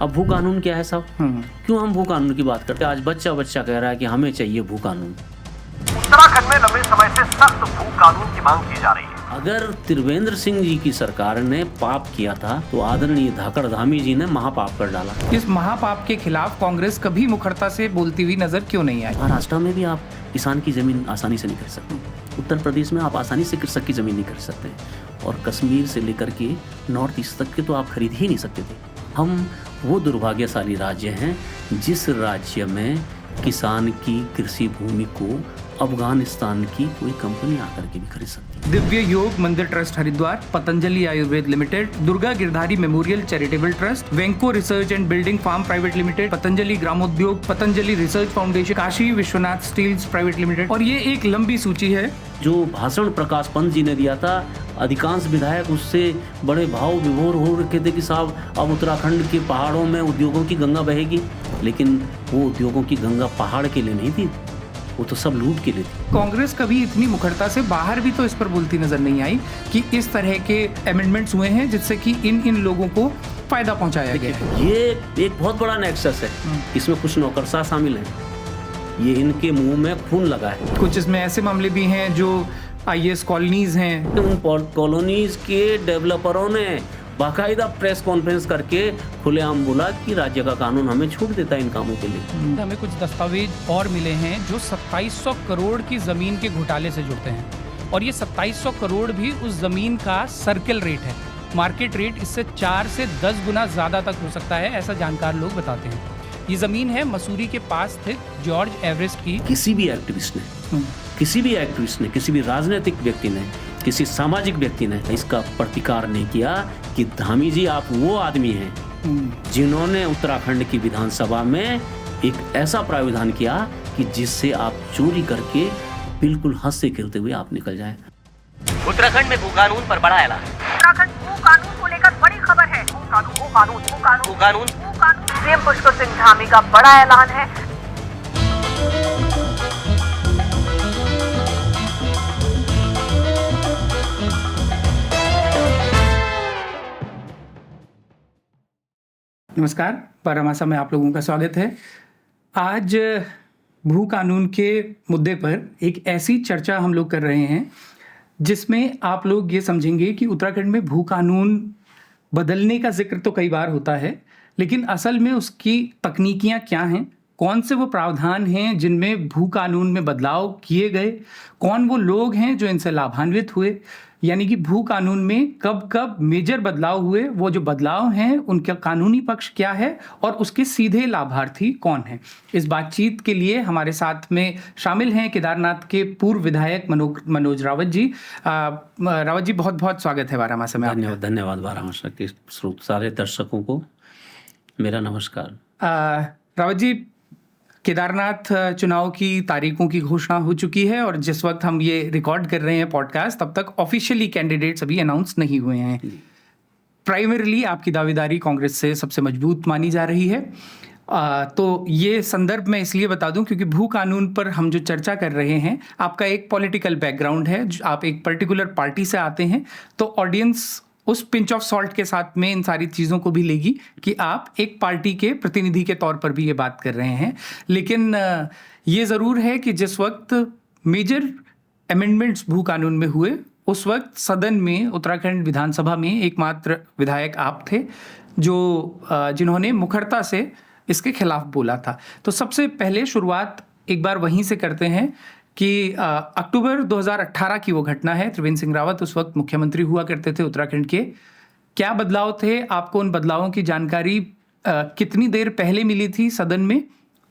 अब भू कानून क्या है साहब? क्यों हम भू कानून की बात करते हैं? आज बच्चा बच्चा कह रहा है कि हमें चाहिए भू कानून। उत्तराखंड में लंबे समय से सख्त भू कानून की मांग की जा रही है। अगर त्रिवेंद्र सिंह जी की सरकार ने पाप किया था तो आदरणीय धाकड़ धामी जी ने महापाप कर डाला। इस महापाप के खिलाफ कांग्रेस कभी मुखरता से बोलती हुई नजर क्यों नहीं आई? महाराष्ट्र में भी आप किसान की जमीन आसानी से नहीं खरीद सकते, उत्तर प्रदेश में आप आसानी से कृषक की जमीन नहीं खरीद सकते, और कश्मीर से लेकर के नॉर्थ ईस्ट तक के तो आप खरीद ही नहीं सकते थे। हम वो दुर्भाग्यशाली राज्य हैं जिस राज्य में किसान की कृषि भूमि को अफगानिस्तान की कोई कंपनी आकर के भी खरीद सकती है। Divya Yog Mandir trust Haridwar, Patanjali Ayurved limited, Durga Girdhari memorial charitable trust, Venco research and building farm private limited, Patanjali Gramodyog, Patanjali research foundation, Kashi Vishwanath steels private limited, और ये एक लंबी सूची है। जो भाषण प्रकाश पंत जी ने दिया था, अधिकांश विधायक उससे बड़े भाव विभोर हो रखे थे कि साहब अब उत्तराखंड के पहाड़ों में उद्योगों की गंगा बहेगी, लेकिन वो उद्योगों की गंगा पहाड़ के लिए नहीं थी, वो तो सब लूट के लिए थी। कांग्रेस कभी इतनी मुखरता से बाहर भी तो इस पर बोलती नजर नहीं आई कि इस तरह के अमेंडमेंट्स हुए हैं जिससे कि इन लोगों को फायदा पहुंचाया गया है। ये एक बहुत बड़ा नेक्सस है, इसमें कुछ नौकरशाह शामिल हैं, ये इनके मुंह में खून लगा है। कुछ इसमें ऐसे मामले भी हैं जो आईएएस कॉलोनीज हैं। उन कॉलोनीज के डेवलपरों ने बाकायदा प्रेस कॉन्फ्रेंस करके खुलेआम बोला कि राज्य का कानून हमें छूट देता है इन कामों के लिए। हमें कुछ दस्तावेज और मिले हैं जो 2700 करोड़ की जमीन के घोटाले से जुड़ते हैं, और ये 2700 करोड़ भी उस जमीन का सर्किल रेट है। मार्केट रेट इससे 4 से 10 गुना ज्यादा तक हो सकता है, ऐसा जानकार लोग बताते हैं। ये जमीन है मसूरी के पास स्थित जॉर्ज एवरेस्ट की। किसी भी एक्टिविस्ट ने, किसी भी राजनीतिक व्यक्ति ने, किसी सामाजिक व्यक्ति ने इसका प्रतिकार नहीं किया कि धामी जी आप वो आदमी हैं जिन्होंने उत्तराखंड की विधानसभा में एक ऐसा प्रावधान किया कि जिससे आप चोरी करके बिल्कुल हंसते खेलते हुए आप निकल जाएं। उत्तराखंड में भू कानून पर बड़ा ऐलान। उत्तराखंड भू कानून को लेकर बड़ी खबर है। भू कानून सीएम पुष्कर सिंह धामी का बड़ा ऐलान है। नमस्कार, बारामासा में आप लोगों का स्वागत है। आज भू कानून के मुद्दे पर एक ऐसी चर्चा हम लोग कर रहे हैं जिसमें आप लोग ये समझेंगे कि उत्तराखंड में भू कानून बदलने का जिक्र तो कई बार होता है, लेकिन असल में उसकी तकनीकियां क्या हैं, कौन से वो प्रावधान हैं जिनमें भू कानून में बदलाव किए गए, कौन वो लोग हैं जो इनसे लाभान्वित हुए, यानी कि भू कानून में कब कब मेजर बदलाव हुए, वो जो बदलाव हैं उनका कानूनी पक्ष क्या है और उसके सीधे लाभार्थी कौन हैं। इस बातचीत के लिए हमारे साथ में शामिल हैं केदारनाथ के पूर्व विधायक मनोज रावत जी। रावत जी, बहुत बहुत स्वागत है बारामासा में। धन्यवाद बारामासा के सारे दर्शकों को मेरा नमस्कार। रावत जी, केदारनाथ चुनाव की तारीखों की घोषणा हो चुकी है और जिस वक्त हम ये रिकॉर्ड कर रहे हैं पॉडकास्ट, तब तक ऑफिशियली कैंडिडेट्स अभी अनाउंस नहीं हुए हैं। प्राइमरीली आपकी दावेदारी कांग्रेस से सबसे मजबूत मानी जा रही है। तो ये संदर्भ मैं इसलिए बता दूं क्योंकि भू कानून पर हम जो चर्चा कर रहे हैं, आपका एक पॉलिटिकल बैकग्राउंड है, आप एक पर्टिकुलर पार्टी से आते हैं, तो ऑडियंस उस पिंच ऑफ सॉल्ट के साथ में इन सारी चीज़ों को भी लेगी कि आप एक पार्टी के प्रतिनिधि के तौर पर भी ये बात कर रहे हैं। लेकिन ये ज़रूर है कि जिस वक्त मेजर अमेंडमेंट्स भू कानून में हुए, उस वक्त सदन में, उत्तराखंड विधानसभा में एकमात्र विधायक आप थे जिन्होंने मुखरता से इसके खिलाफ बोला था। तो सबसे पहले शुरुआत एक बार वहीं से करते हैं कि अक्टूबर 2018 की वो घटना है। त्रिवेंद्र सिंह रावत उस वक्त मुख्यमंत्री हुआ करते थे उत्तराखंड के। क्या बदलाव थे, आपको उन बदलावों की जानकारी कितनी देर पहले मिली थी सदन में,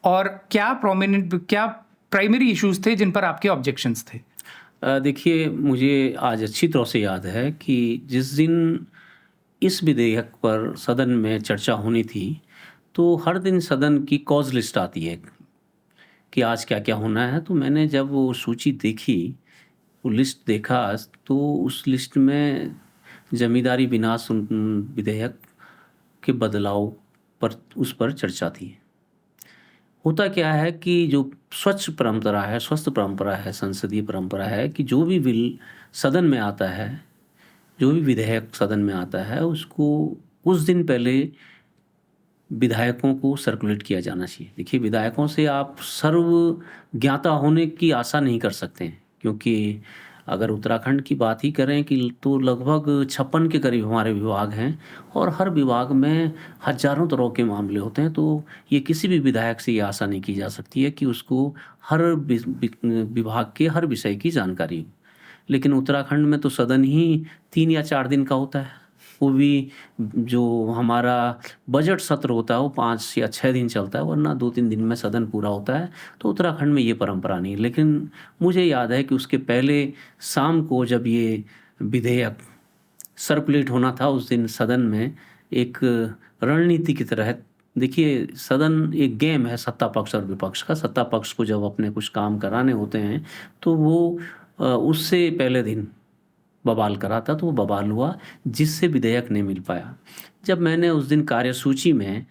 और क्या प्राइमरी इश्यूज थे जिन पर आपके ऑब्जेक्शंस थे? देखिए, मुझे आज अच्छी तरह से याद है कि जिस दिन इस विधेयक पर सदन में चर्चा होनी थी, तो हर दिन सदन की कॉज लिस्ट आती है कि आज क्या क्या होना है। तो मैंने जब वो सूची देखी, वो लिस्ट देखा, तो उस लिस्ट में जमींदारी विनाश विधेयक के बदलाव पर उस पर चर्चा थी। होता क्या है कि जो स्वस्थ परंपरा है, संसदीय परंपरा है कि जो भी बिल सदन में आता है, जो भी विधेयक सदन में आता है, उसको कुछ दिन पहले विधायकों को सर्कुलेट किया जाना चाहिए। देखिए, विधायकों से आप सर्व ज्ञाता होने की आशा नहीं कर सकते हैं, क्योंकि अगर उत्तराखंड की बात ही करें कि तो लगभग 56 के करीब हमारे विभाग हैं और हर विभाग में हज़ारों तरह के मामले होते हैं। तो ये किसी भी विधायक से ये आशा नहीं की जा सकती है कि उसको हर विभाग के हर विषय की जानकारी हो। लेकिन उत्तराखंड में तो सदन ही 3 या 4 दिन का होता है, वो भी जो हमारा बजट सत्र होता है वो 5 या 6 दिन चलता है, वरना 2-3 दिन में सदन पूरा होता है। तो उत्तराखंड में ये परंपरा नहीं है। लेकिन मुझे याद है कि उसके पहले शाम को जब ये विधेयक सर्कुलेट होना था, उस दिन सदन में एक रणनीति की तरह, देखिए सदन एक गेम है सत्ता पक्ष और विपक्ष का। सत्ता पक्ष को जब अपने कुछ काम कराने होते हैं तो वो उससे पहले दिन बवाल करा था, तो वो बवाल हुआ जिससे विधेयक नहीं मिल पाया। जब मैंने उस दिन कार्यसूची में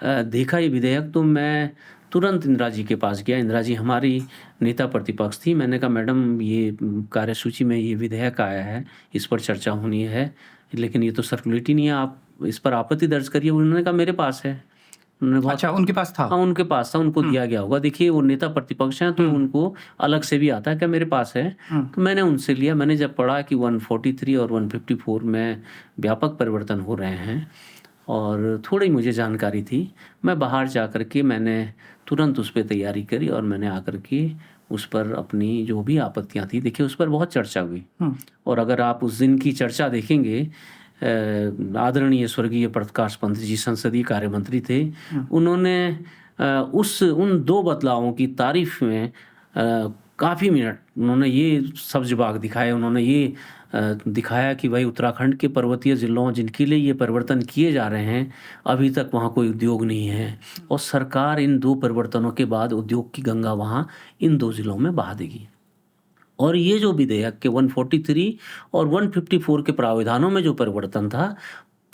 देखा ये विधेयक, तो मैं तुरंत इंदिरा जी के पास गया। इंदिरा जी हमारी नेता प्रतिपक्ष थी। मैंने कहा, मैडम ये कार्यसूची में ये विधेयक आया है, इस पर चर्चा होनी है, लेकिन ये तो सर्कुलेट ही नहीं है, आप इस पर आपत्ति दर्ज करिए। उन्होंने कहा मेरे पास है। अच्छा, उनके पास था? हाँ, उनके पास था, उनको दिया गया होगा। देखिए, वो नेता प्रतिपक्ष हैं तो उनको अलग से भी आता है कि मेरे पास है। तो मैंने उनसे लिया। मैंने जब पढ़ा कि 143 और 154 में व्यापक परिवर्तन हो रहे हैं और थोड़ी मुझे जानकारी थी, मैं बाहर जा कर के मैंने तुरंत उस पर तैयारी करी और मैंने आकर के उस पर अपनी जो भी आपत्तियाँ थी, देखिए उस पर बहुत चर्चा हुई। और अगर आप उस दिन की चर्चा देखेंगे, आदरणीय स्वर्गीय प्रकाश पंत जी संसदीय कार्य मंत्री थे, उन्होंने उन 2 बदलावों की तारीफ में काफ़ी मिनट उन्होंने ये सब्ज बाग दिखाए। उन्होंने ये दिखाया कि भाई उत्तराखंड के पर्वतीय ज़िलों जिनके लिए ये परिवर्तन किए जा रहे हैं, अभी तक वहाँ कोई उद्योग नहीं है और सरकार इन 2 परिवर्तनों के बाद उद्योग की गंगा वहाँ इन 2 ज़िलों में बहा देगी। और ये जो विधेयक के 143 और 154 के प्रावधानों में जो परिवर्तन था,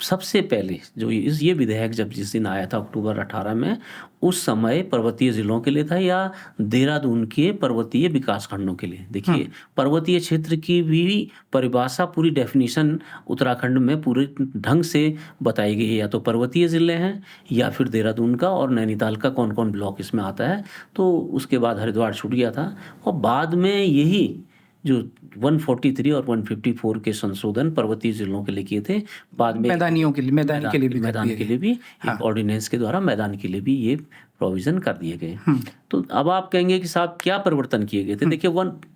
सबसे पहले जो ये विधेयक जब जिस दिन आया था अक्टूबर 18 में, उस समय पर्वतीय ज़िलों के लिए था या देहरादून के पर्वतीय विकास खंडों के लिए। देखिए, पर्वतीय क्षेत्र की भी परिभाषा, पूरी डेफिनेशन उत्तराखंड में पूरे ढंग से बताई गई है। या तो पर्वतीय ज़िले हैं या फिर देहरादून का और नैनीताल का कौन कौन ब्लॉक इसमें आता है। तो उसके बाद हरिद्वार छूट गया था और बाद में यही जो 143 और 154 के संशोधन पर्वतीय जिलों के लिए किए थे, बाद में मैदान के लिए भी एक ऑर्डिनेंस के द्वारा मैदान के लिए भी ये प्रोविजन कर दिए गए। तो अब आप कहेंगे कि साहब क्या परिवर्तन किए गए थे। देखिए,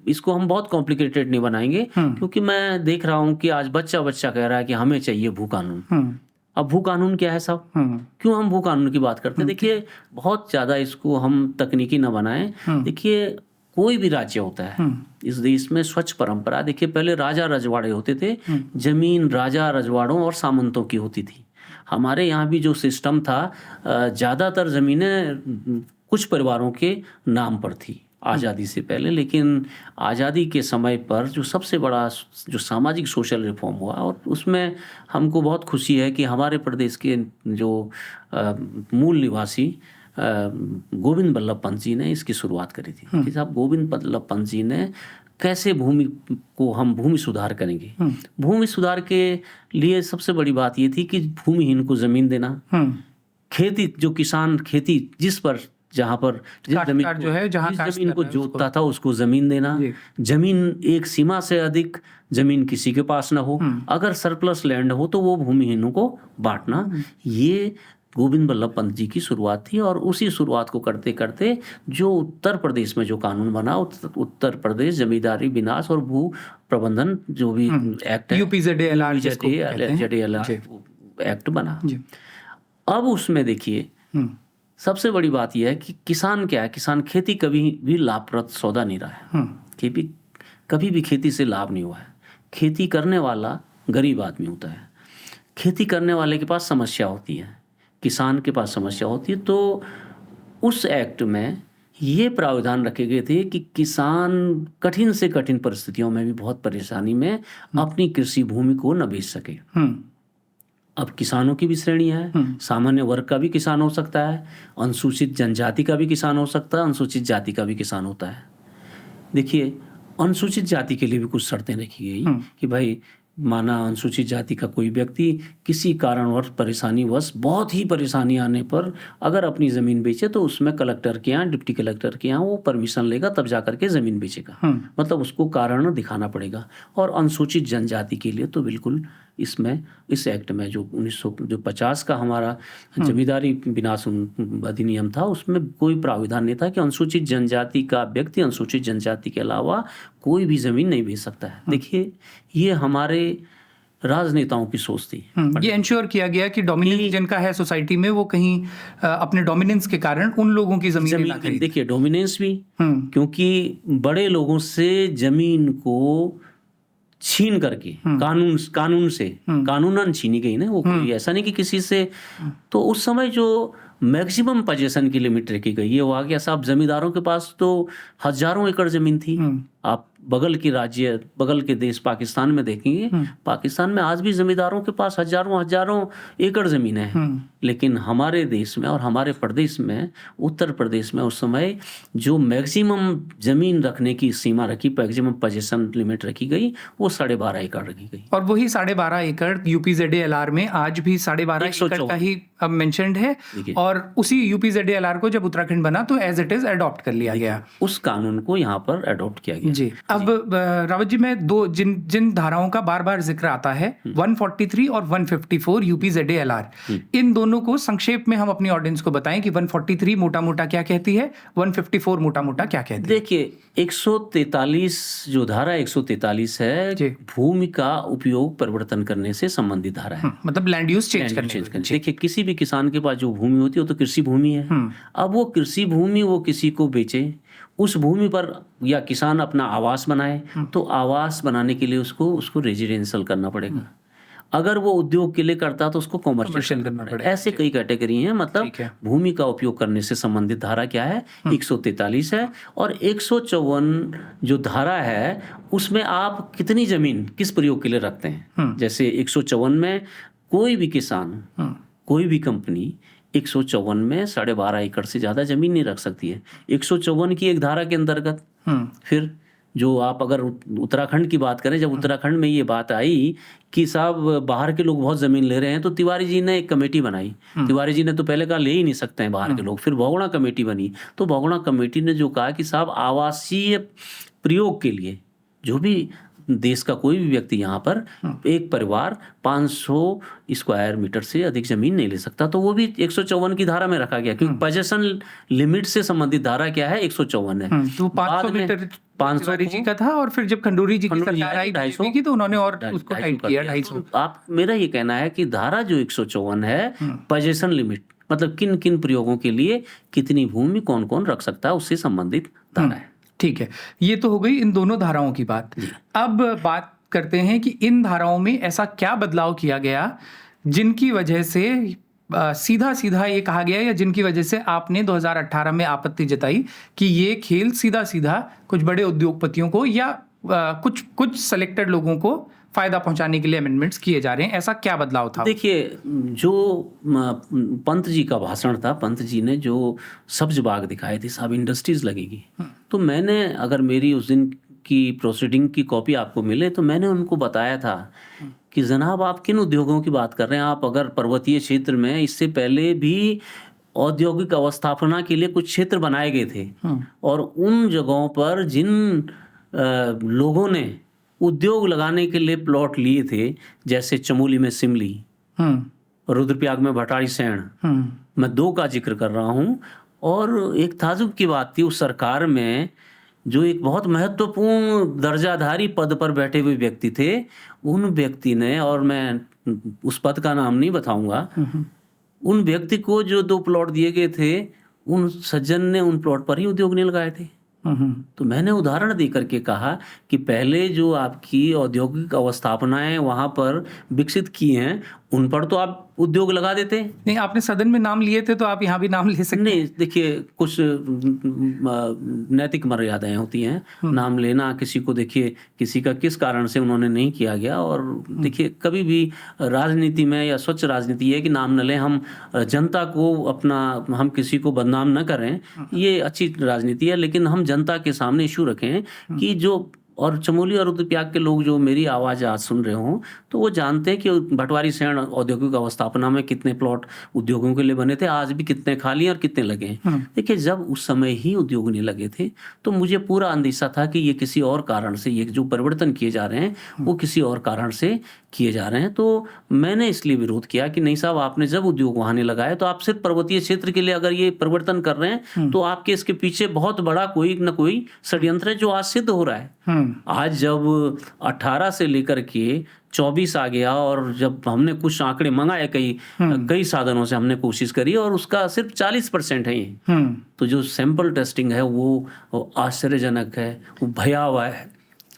इसको हम बहुत कॉम्प्लिकेटेड नहीं बनाएंगे, क्योंकि मैं देख रहा हूँ कि आज बच्चा कह रहा है कि हमें चाहिए भू कानून। अब भू कानून क्या है साहब, क्यों हम भू कानून की बात करते हैं। देखिए, बहुत ज़्यादा इसको हम तकनीकी ना बनाएं। देखिए, कोई भी राज्य होता है इस देश में स्वच्छ परंपरा। देखिए, पहले राजा रजवाड़े होते थे, जमीन राजा रजवाड़ों और सामंतों की होती थी। हमारे यहाँ भी जो सिस्टम था, ज़्यादातर ज़मीनें कुछ परिवारों के नाम पर थी आज़ादी से पहले। लेकिन आज़ादी के समय पर जो सबसे बड़ा जो सामाजिक सोशल रिफॉर्म हुआ, और उसमें हमको बहुत खुशी है कि हमारे प्रदेश के जो मूल निवासी गोविंद बल्लभ पंत जी ने इसकी शुरुआत करी थी। कि साहब, गोविंद बल्लभ पंत जी ने कैसे भूमि सुधार करेंगे। भूमि सुधार के लिए सबसे बड़ी बात ये थी कि भूमिहीन को जमीन देना, खेती जो किसान खेती जहाँ पर जमीन को जोतता था उसको जमीन देना, जमीन एक सीमा से अधिक जमीन किसी के पास ना हो, अगर सरप्लस लैंड हो तो वो भूमिहीनों को बांटना, ये गोविंद बल्लभ पंत जी की शुरुआत थी। और उसी शुरुआत को करते करते जो उत्तर प्रदेश में जो कानून बना, उत्तर प्रदेश जमींदारी विनाश और भू प्रबंधन जो भी एक्ट है, UPZALR एक्ट बना। अब उसमें देखिए, सबसे बड़ी बात यह है कि किसान क्या है, किसान खेती कभी भी लाभप्रद सौदा नहीं रहा है। कभी भी खेती से लाभ नहीं हुआ है। खेती करने वाला गरीब आदमी होता है, खेती करने वाले के पास समस्या होती है, किसान के पास समस्या होती है। तो उस एक्ट में ये प्रावधान रखे गए थे कि किसान कठिन से कठिन परिस्थितियों में भी बहुत परेशानी में अपनी कृषि भूमि को न बेच सके। अब किसानों की भी श्रेणियां हैं, सामान्य वर्ग का भी किसान हो सकता है, अनुसूचित जनजाति का भी किसान हो सकता है, अनुसूचित जाति का भी किसान होता है। देखिए, अनुसूचित जाति के लिए भी कुछ शर्तें रखी गई कि भाई माना अनुसूचित जाति का कोई व्यक्ति किसी कारणवश परेशानीवश बहुत ही परेशानी आने पर अगर अपनी ज़मीन बेचे तो उसमें कलेक्टर के यहाँ, डिप्टी कलेक्टर के यहाँ वो परमिशन लेगा, तब जा करके ज़मीन बेचेगा। मतलब उसको कारण दिखाना पड़ेगा। और अनुसूचित जनजाति के लिए तो बिल्कुल इसमें, इस एक्ट में जो 1950 का हमारा जमींदारी विनाश अधिनियम था, उसमें कोई प्राविधान नहीं था कि अनुसूचित जनजाति का व्यक्ति अनुसूचित जनजाति के अलावा कोई भी ज़मीन नहीं बेच सकता है। देखिए, ये हमारे राजनेताओं की सोच थी। ये इंश्योर किया गया कि डोमिनेंस जिनका है सोसाइटी में वो कहीं अपने डोमिनेंस के कारण उन लोगों की ज़मीन ना खरीदें। देखिए, डोमिनेंस भी, क्योंकि बड़े लोगों से ज़मीन को छीन करके कानूनन छीनी गई ना, वो कोई ऐसा नहीं कि किसी से। तो उस समय जो मैक्सिमम पोजीशन की लिमिट रखी गई, ये हुआ कि साहब जमींदारों के पास तो हजारों एकड़ जमीन थी। आप बगल के देश पाकिस्तान में देखेंगे, पाकिस्तान में आज भी जमींदारों के पास हजारों एकड़ जमीन है। लेकिन हमारे देश में और हमारे प्रदेश में, उत्तर प्रदेश में उस समय जो मैक्सिमम जमीन रखने की सीमा रखी, मैक्सिमम पोजीशन लिमिट रखी गई, वो 12.5 एकड़ रखी गई। और वही 12.5 एकड़ यूपीजेडएलआर में आज भी 12.5 एकड़ का ही अब मेंशन्ड है। और उसी यूपीजेडएलआर को जब उत्तराखंड बना तो एज इट इज अडॉप्ट कर लिया गया, उस कानून को यहाँ पर अडॉप्ट किया गया जी। अब रावत जी, मैं दो जिन धाराओं का बार बार जिक्र आता है, 143 और 154 यूपीजेडएलआर, इन दोनों को संक्षेप में हम अपनी ऑडियंस को बताएं कि 143 मोटा मोटा क्या कहती है, 154 मोटा मोटा क्या कहती है। देखिए, 143 जो धारा 143 है, भूमि का उपयोग परिवर्तन करने से संबंधित धारा है। मतलब लैंड यूज चेंज करने। देखिए, किसी भी किसान के पास जो भूमि होती है वो तो कृषि भूमि है। अब वो कृषि भूमि वो किसी को बेचे, उस भूमि पर या किसान अपना आवास बनाए, तो आवास बनाने के लिए उसको रेजिडेंशियल करना पड़ेगा। अगर वो उद्योग के लिए करता तो उसको कॉमर्शियल करना पड़ेगा। ऐसे कई कैटेगरी हैं। मतलब भूमि का उपयोग करने से संबंधित धारा क्या है, 143 है। और 154 जो धारा है, उसमें आप कितनी जमीन किस प्रयोग के लिए रखते हैं। जैसे 154 में कोई भी किसान, कोई भी कंपनी 154 में 12.5 एकड़ से ज्यादा जमीन नहीं रख सकती है। 154 की एक धारा के अंतर्गत फिर जो आप अगर उत्तराखंड की बात करें, जब उत्तराखंड में ये बात आई कि साहब बाहर के लोग बहुत जमीन ले रहे हैं, तो तिवारी जी ने एक कमेटी बनाई। तिवारी जी ने तो पहले कहा ले ही नहीं सकते हैं बाहर के लोग, फिर बहुगुणा कमेटी बनी। तो बहुगुणा कमेटी ने जो कहा कि साहब आवासीय प्रयोग के लिए जो भी देश का कोई भी व्यक्ति यहाँ पर एक परिवार 500 स्क्वायर मीटर से अधिक जमीन नहीं ले सकता, तो वो भी 154 की धारा में रखा गया, क्योंकि पोजीशन लिमिट से संबंधित धारा क्या है, 154 है। तो 500 मीटर 500 जी का था, और फिर जब खंडूरी जी की सरकार आई 250 की, तो उन्होंने और उसको टाइट किया 250। आप, मेरा ये कहना है कि धारा जो 154 है, पोजीशन लिमिट, मतलब किन किन प्रयोगों के लिए कितनी भूमि कौन कौन रख सकता है, उससे संबंधित धारा है। ठीक है, ये तो हो गई इन दोनों धाराओं की बात। अब बात करते हैं कि इन धाराओं में ऐसा क्या बदलाव किया गया जिनकी वजह से सीधा सीधा ये कहा गया, या जिनकी वजह से आपने 2018 में आपत्ति जताई कि ये खेल सीधा सीधा कुछ बड़े उद्योगपतियों को या कुछ सेलेक्टेड लोगों को फायदा पहुंचाने के लिए अमेंडमेंट्स किए जा रहे हैं। ऐसा क्या बदलाव था? देखिए, जो पंत जी का भाषण था, पंत जी ने जो सब्ज बाग दिखाए थे, साहब इंडस्ट्रीज लगेगी, तो मैंने, अगर मेरी उस दिन की प्रोसीडिंग की कॉपी आपको मिले, तो मैंने उनको बताया था कि जनाब आप किन उद्योगों की बात कर रहे हैं। आप अगर पर्वतीय क्षेत्र में इससे पहले भी औद्योगिक अवस्थापना के लिए कुछ क्षेत्र बनाए गए थे, और उन जगहों पर जिन लोगों ने उद्योग लगाने के लिए प्लॉट लिए थे, जैसे चमोली में सिमली, रुद्रप्रयाग में भटारी सैण, मैं 2 का जिक्र कर रहा हूँ। और एक ताजुब की बात थी, उस सरकार में जो एक बहुत महत्वपूर्ण दर्जाधारी पद पर बैठे हुए व्यक्ति थे, उन व्यक्ति ने, और मैं उस पद का नाम नहीं बताऊंगा, उन व्यक्ति को जो 2 प्लॉट दिए गए थे, उन सज्जन ने उन प्लॉट पर ही उद्योग नहीं लगाए थे। तो मैंने उदाहरण दे करके कहा कि पहले जो आपकी औद्योगिक अवस्थापनाएं वहां पर विकसित की हैं, उन पर तो आप उद्योग लगा देते। नहीं, आपने सदन में नाम लिए थे, तो आप यहाँ भी नाम ले सकते। नहीं, देखिए, कुछ नैतिक मर्यादाएं होती हैं, नाम लेना किसी को, देखिए किसी का किस कारण से उन्होंने नहीं किया गया। और देखिए, कभी भी राजनीति में या स्वच्छ राजनीति है कि नाम न लें, हम जनता को हम किसी को बदनाम न करें, ये अच्छी राजनीति है। लेकिन हम जनता के सामने इशू रखें कि जो और चमोली और रुद्रप्रयाग के लोग जो मेरी आवाज़ आज सुन रहे हों, तो वो जानते हैं कि भटवारी सैण औद्योगिक अवस्थापना में कितने प्लॉट उद्योगों के लिए बने थे, आज भी कितने खाली हैं और कितने लगे हैं। देखिए, जब उस समय ही उद्योग नहीं लगे थे तो मुझे पूरा अंदेशा था कि ये किसी और कारण से, ये जो परिवर्तन किए जा रहे हैं वो किसी और कारण से किए जा रहे हैं। तो मैंने इसलिए विरोध किया कि नहीं साहब, आपने जब उद्योग वहाँ नहीं लगाए तो आप सिर्फ पर्वतीय क्षेत्र के लिए अगर ये परिवर्तन कर रहे हैं तो आपके इसके पीछे बहुत बड़ा कोई न कोई षड्यंत्र है जो आज सिद्ध हो रहा है। आज जब 18 से लेकर के 24 आ गया और जब हमने कुछ आंकड़े मंगाए, कई साधनों से हमने कोशिश करी और उसका सिर्फ 40% है ये, तो जो सैंपल टेस्टिंग है वो आश्चर्यजनक है, वो भयावह है।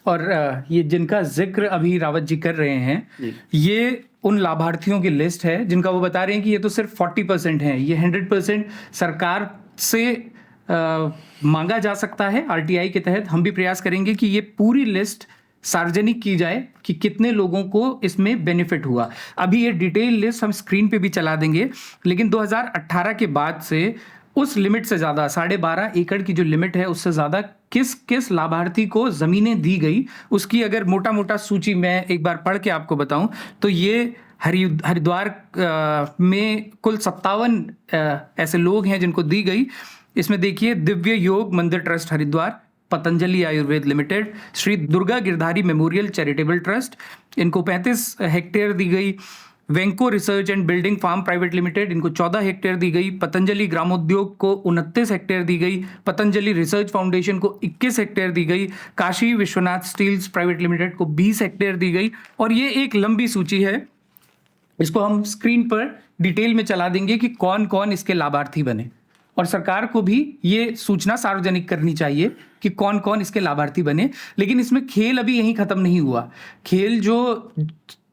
और ये जिनका जिक्र अभी रावत जी कर रहे हैं, ये उन लाभार्थियों की लिस्ट है जिनका वो बता रहे हैं कि ये तो सिर्फ 40% है, ये 100% सरकार से मांगा जा सकता है। आरटीआई के तहत हम भी प्रयास करेंगे कि ये पूरी लिस्ट सार्वजनिक की जाए कि कितने लोगों को इसमें बेनिफिट हुआ। अभी ये डिटेल लिस्ट हम स्क्रीन पे भी चला देंगे, लेकिन 2018 के बाद से उस लिमिट से ज़्यादा 12.5 एकड़ की जो लिमिट है उससे ज़्यादा किस किस लाभार्थी को ज़मीनें दी गई, उसकी अगर मोटा मोटा सूची मैं एक बार पढ़ के आपको बताऊं तो ये हरिद्वार में कुल 57 ऐसे लोग हैं जिनको दी गई। इसमें देखिए, Divya Yog Mandir trust Haridwar, Patanjali Ayurved limited, Shri Durga Girdhari memorial charitable trust, इनको 35 हेक्टेयर दी गई। Venco research and building farm private limited, इनको 14 हेक्टेयर दी गई। पतंजलि ग्रामोद्योग को 29 हेक्टेयर दी गई। पतंजलि रिसर्च फाउंडेशन को 21 हेक्टेयर दी गई। Kashi Vishwanath steels private limited को 20 हेक्टेयर दी गई। और ये एक लंबी सूची है, इसको हम स्क्रीन पर डिटेल में चला देंगे कि कौन कौन इसके लाभार्थी बने, और सरकार को भी ये सूचना सार्वजनिक करनी चाहिए कि कौन कौन इसके लाभार्थी बने। लेकिन इसमें खेल अभी यहीं खत्म नहीं हुआ। खेल जो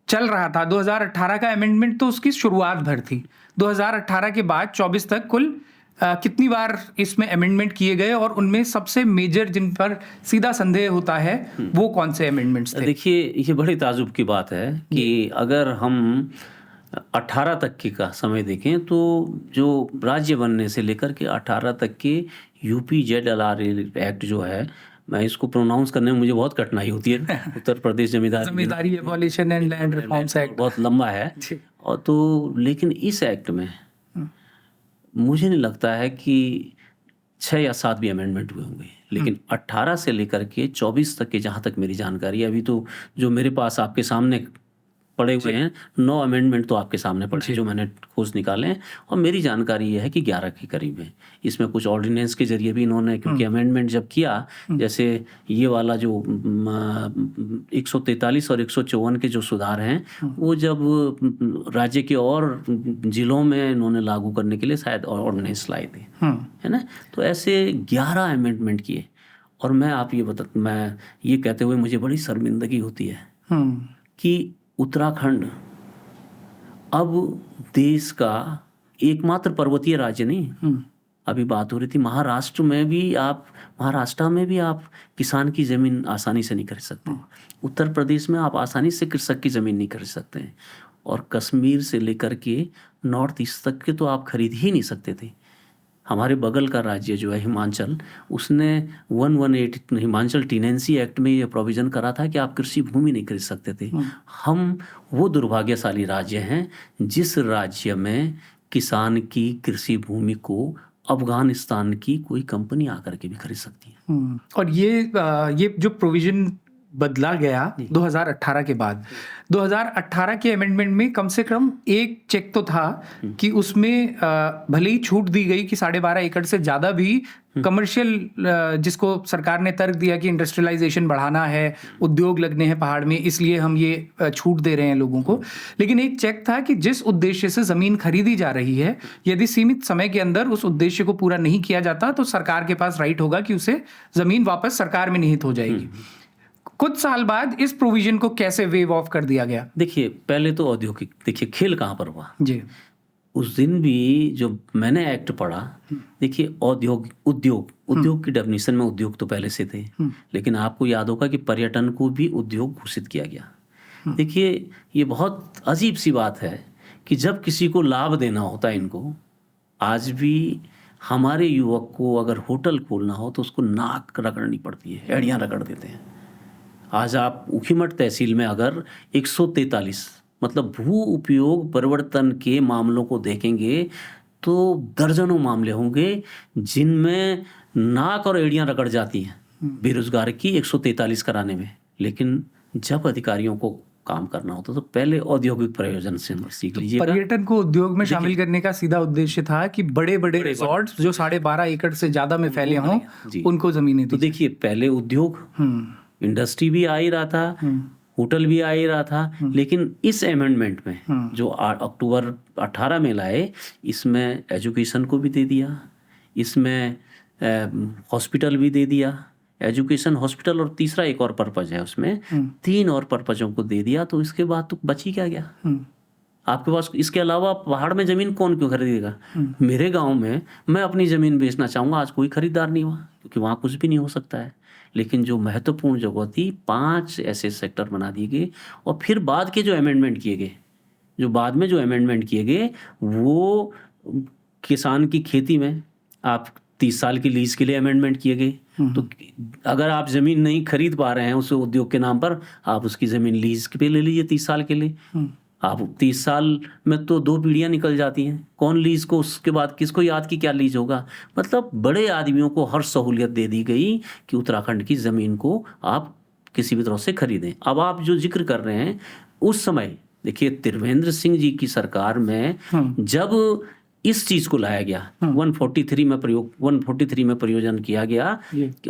चल रहा था 2018 का अमेंडमेंट तो उसकी शुरुआत भर थी। 2018 के बाद 24 तक कुल कितनी बार इसमें अमेंडमेंट किए गए, और उनमें सबसे मेजर जिन पर सीधा संदेह होता है वो कौन से अमेंडमेंट्स थे? देखिए, ये बड़ी ताजुब की बात है कि अगर हम 18 तक की का समय देखें तो जो राज्य बनने से लेकर के 18 तक के UPZLR एक्ट जो है, मैं इसको प्रोनाउंस करने में मुझे बहुत कठिनाई होती है। Uttar Pradesh zamindari abolition and land reforms act बहुत लंबा है। और तो लेकिन इस एक्ट में मुझे नहीं लगता है कि 6 या 7 भी अमेंडमेंट हुए होंगे, लेकिन 18 से लेकर के 24 तक के जहाँ तक मेरी जानकारी है, अभी तो जो मेरे पास आपके सामने पड़े हुए हैं 9 अमेंडमेंट तो आपके सामने पड़े जो मैंने खोज निकाले हैं, और मेरी जानकारी ये है कि 11 के करीब है। इसमें कुछ ऑर्डिनेंस के जरिए भी इन्होंने, क्योंकि अमेंडमेंट जब किया, जैसे ये वाला जो 143 और 154 के जो सुधार हैं वो जब राज्य के और जिलों में इन्होंने लागू करने के लिए शायद ऑर्डिनेंस लाए थे, है ना। तो ऐसे 11 अमेंडमेंट किए, और मैं ये कहते हुए मुझे बड़ी शर्मिंदगी होती है कि उत्तराखंड अब देश का एकमात्र पर्वतीय राज्य नहीं। अभी बात हो रही थी महाराष्ट्र में भी आप किसान की ज़मीन आसानी से नहीं खरीद सकते। उत्तर प्रदेश में आप आसानी से कृषक की ज़मीन नहीं खरीद सकते हैं, और कश्मीर से लेकर के नॉर्थ ईस्ट तक के तो आप खरीद ही नहीं सकते थे। हमारे बगल का राज्य जो है हिमाचल, उसने 118 हिमाचल टीनेंसी एक्ट में ये प्रोविज़न करा था कि आप कृषि भूमि नहीं खरीद सकते थे। हम वो दुर्भाग्यशाली राज्य हैं जिस राज्य में किसान की कृषि भूमि को अफगानिस्तान की कोई कंपनी आकर के भी खरीद सकती है। और ये जो प्रोविज़न बदला गया 2018 के बाद, 2018 के अमेंडमेंट में कम से कम एक चेक तो था कि उसमें भले ही छूट दी गई कि 12.5 एकड़ से ज़्यादा भी कमर्शियल, जिसको सरकार ने तर्क दिया कि इंडस्ट्रियलाइजेशन बढ़ाना है, उद्योग लगने हैं पहाड़ में, इसलिए हम ये छूट दे रहे हैं लोगों को। लेकिन एक चेक था कि जिस उद्देश्य से ज़मीन खरीदी जा रही है, यदि सीमित समय के अंदर उस उद्देश्य को पूरा नहीं किया जाता तो सरकार के पास राइट होगा कि उसे ज़मीन वापस सरकार में निहित हो जाएगी। कुछ साल बाद इस प्रोविजन को कैसे वेव ऑफ कर दिया गया? देखिए, पहले तो औद्योगिक, देखिए खेल कहाँ पर हुआ जी। उस दिन भी जो मैंने एक्ट पढ़ा, देखिए उद्योग की डेफिनेशन में उद्योग तो पहले से थे, लेकिन आपको याद होगा कि पर्यटन को भी उद्योग घोषित किया गया। देखिए, ये बहुत अजीब सी बात है कि जब किसी को लाभ देना होता है इनको, आज भी हमारे युवक को अगर होटल खोलना हो तो उसको नाक रगड़नी पड़ती है, एड़ियाँ रगड़ देते हैं। आज आप ऊखीमठ तहसील में अगर 143 मतलब भू उपयोग परिवर्तन के मामलों को देखेंगे तो दर्जनों मामले होंगे जिनमें नाक और एड़ियां रगड़ जाती हैं बेरोजगार की 143 कराने में। लेकिन जब अधिकारियों को काम करना होता तो पहले औद्योगिक प्रयोजन से सीख लीजिए। पर्यटन को उद्योग में शामिल करने का सीधा उद्देश्य था कि बड़े बड़े रिजॉर्ट्स जो 12.5 एकड़ से ज्यादा में फैले हों उनको जमीनें तो देखिए पहले उद्योग इंडस्ट्री भी आ ही रहा था, होटल भी आ ही रहा था, लेकिन इस अमेंडमेंट में जो अक्टूबर 18 में लाए इसमें एजुकेशन को भी दे दिया, इसमें हॉस्पिटल भी दे दिया, एजुकेशन हॉस्पिटल और तीसरा एक और पर्पज है उसमें, 3 और पर्पजों को दे दिया। तो इसके बाद तो बची क्या गया आपके पास? इसके अलावा पहाड़ में जमीन कौन क्यों खरीदेगा? मेरे गांव में मैं अपनी जमीन बेचना चाहूंगा, आज कोई खरीदार नहीं हुआ क्योंकि वहां कुछ भी नहीं हो सकता है। लेकिन जो महत्वपूर्ण जगह थी 5 ऐसे सेक्टर बना दिए गए और फिर बाद के जो अमेंडमेंट किए गए, वो किसान की खेती में आप 30 साल की लीज के लिए अमेंडमेंट किए गए। तो अगर आप जमीन नहीं खरीद पा रहे हैं उस उद्योग के नाम पर, आप उसकी जमीन लीज पे ले लीजिए 30 साल के लिए। आप 30 साल में तो 2 पीढ़ियां निकल जाती हैं, कौन लीज को उसके बाद किसको याद की क्या लीज होगा? मतलब बड़े आदमियों को हर सहूलियत दे दी गई कि उत्तराखंड की ज़मीन को आप किसी भी तरह से खरीदें। अब आप जो जिक्र कर रहे हैं उस समय देखिए त्रिवेंद्र सिंह जी की सरकार में जब इस चीज को लाया गया 143 में प्रयोजन किया गया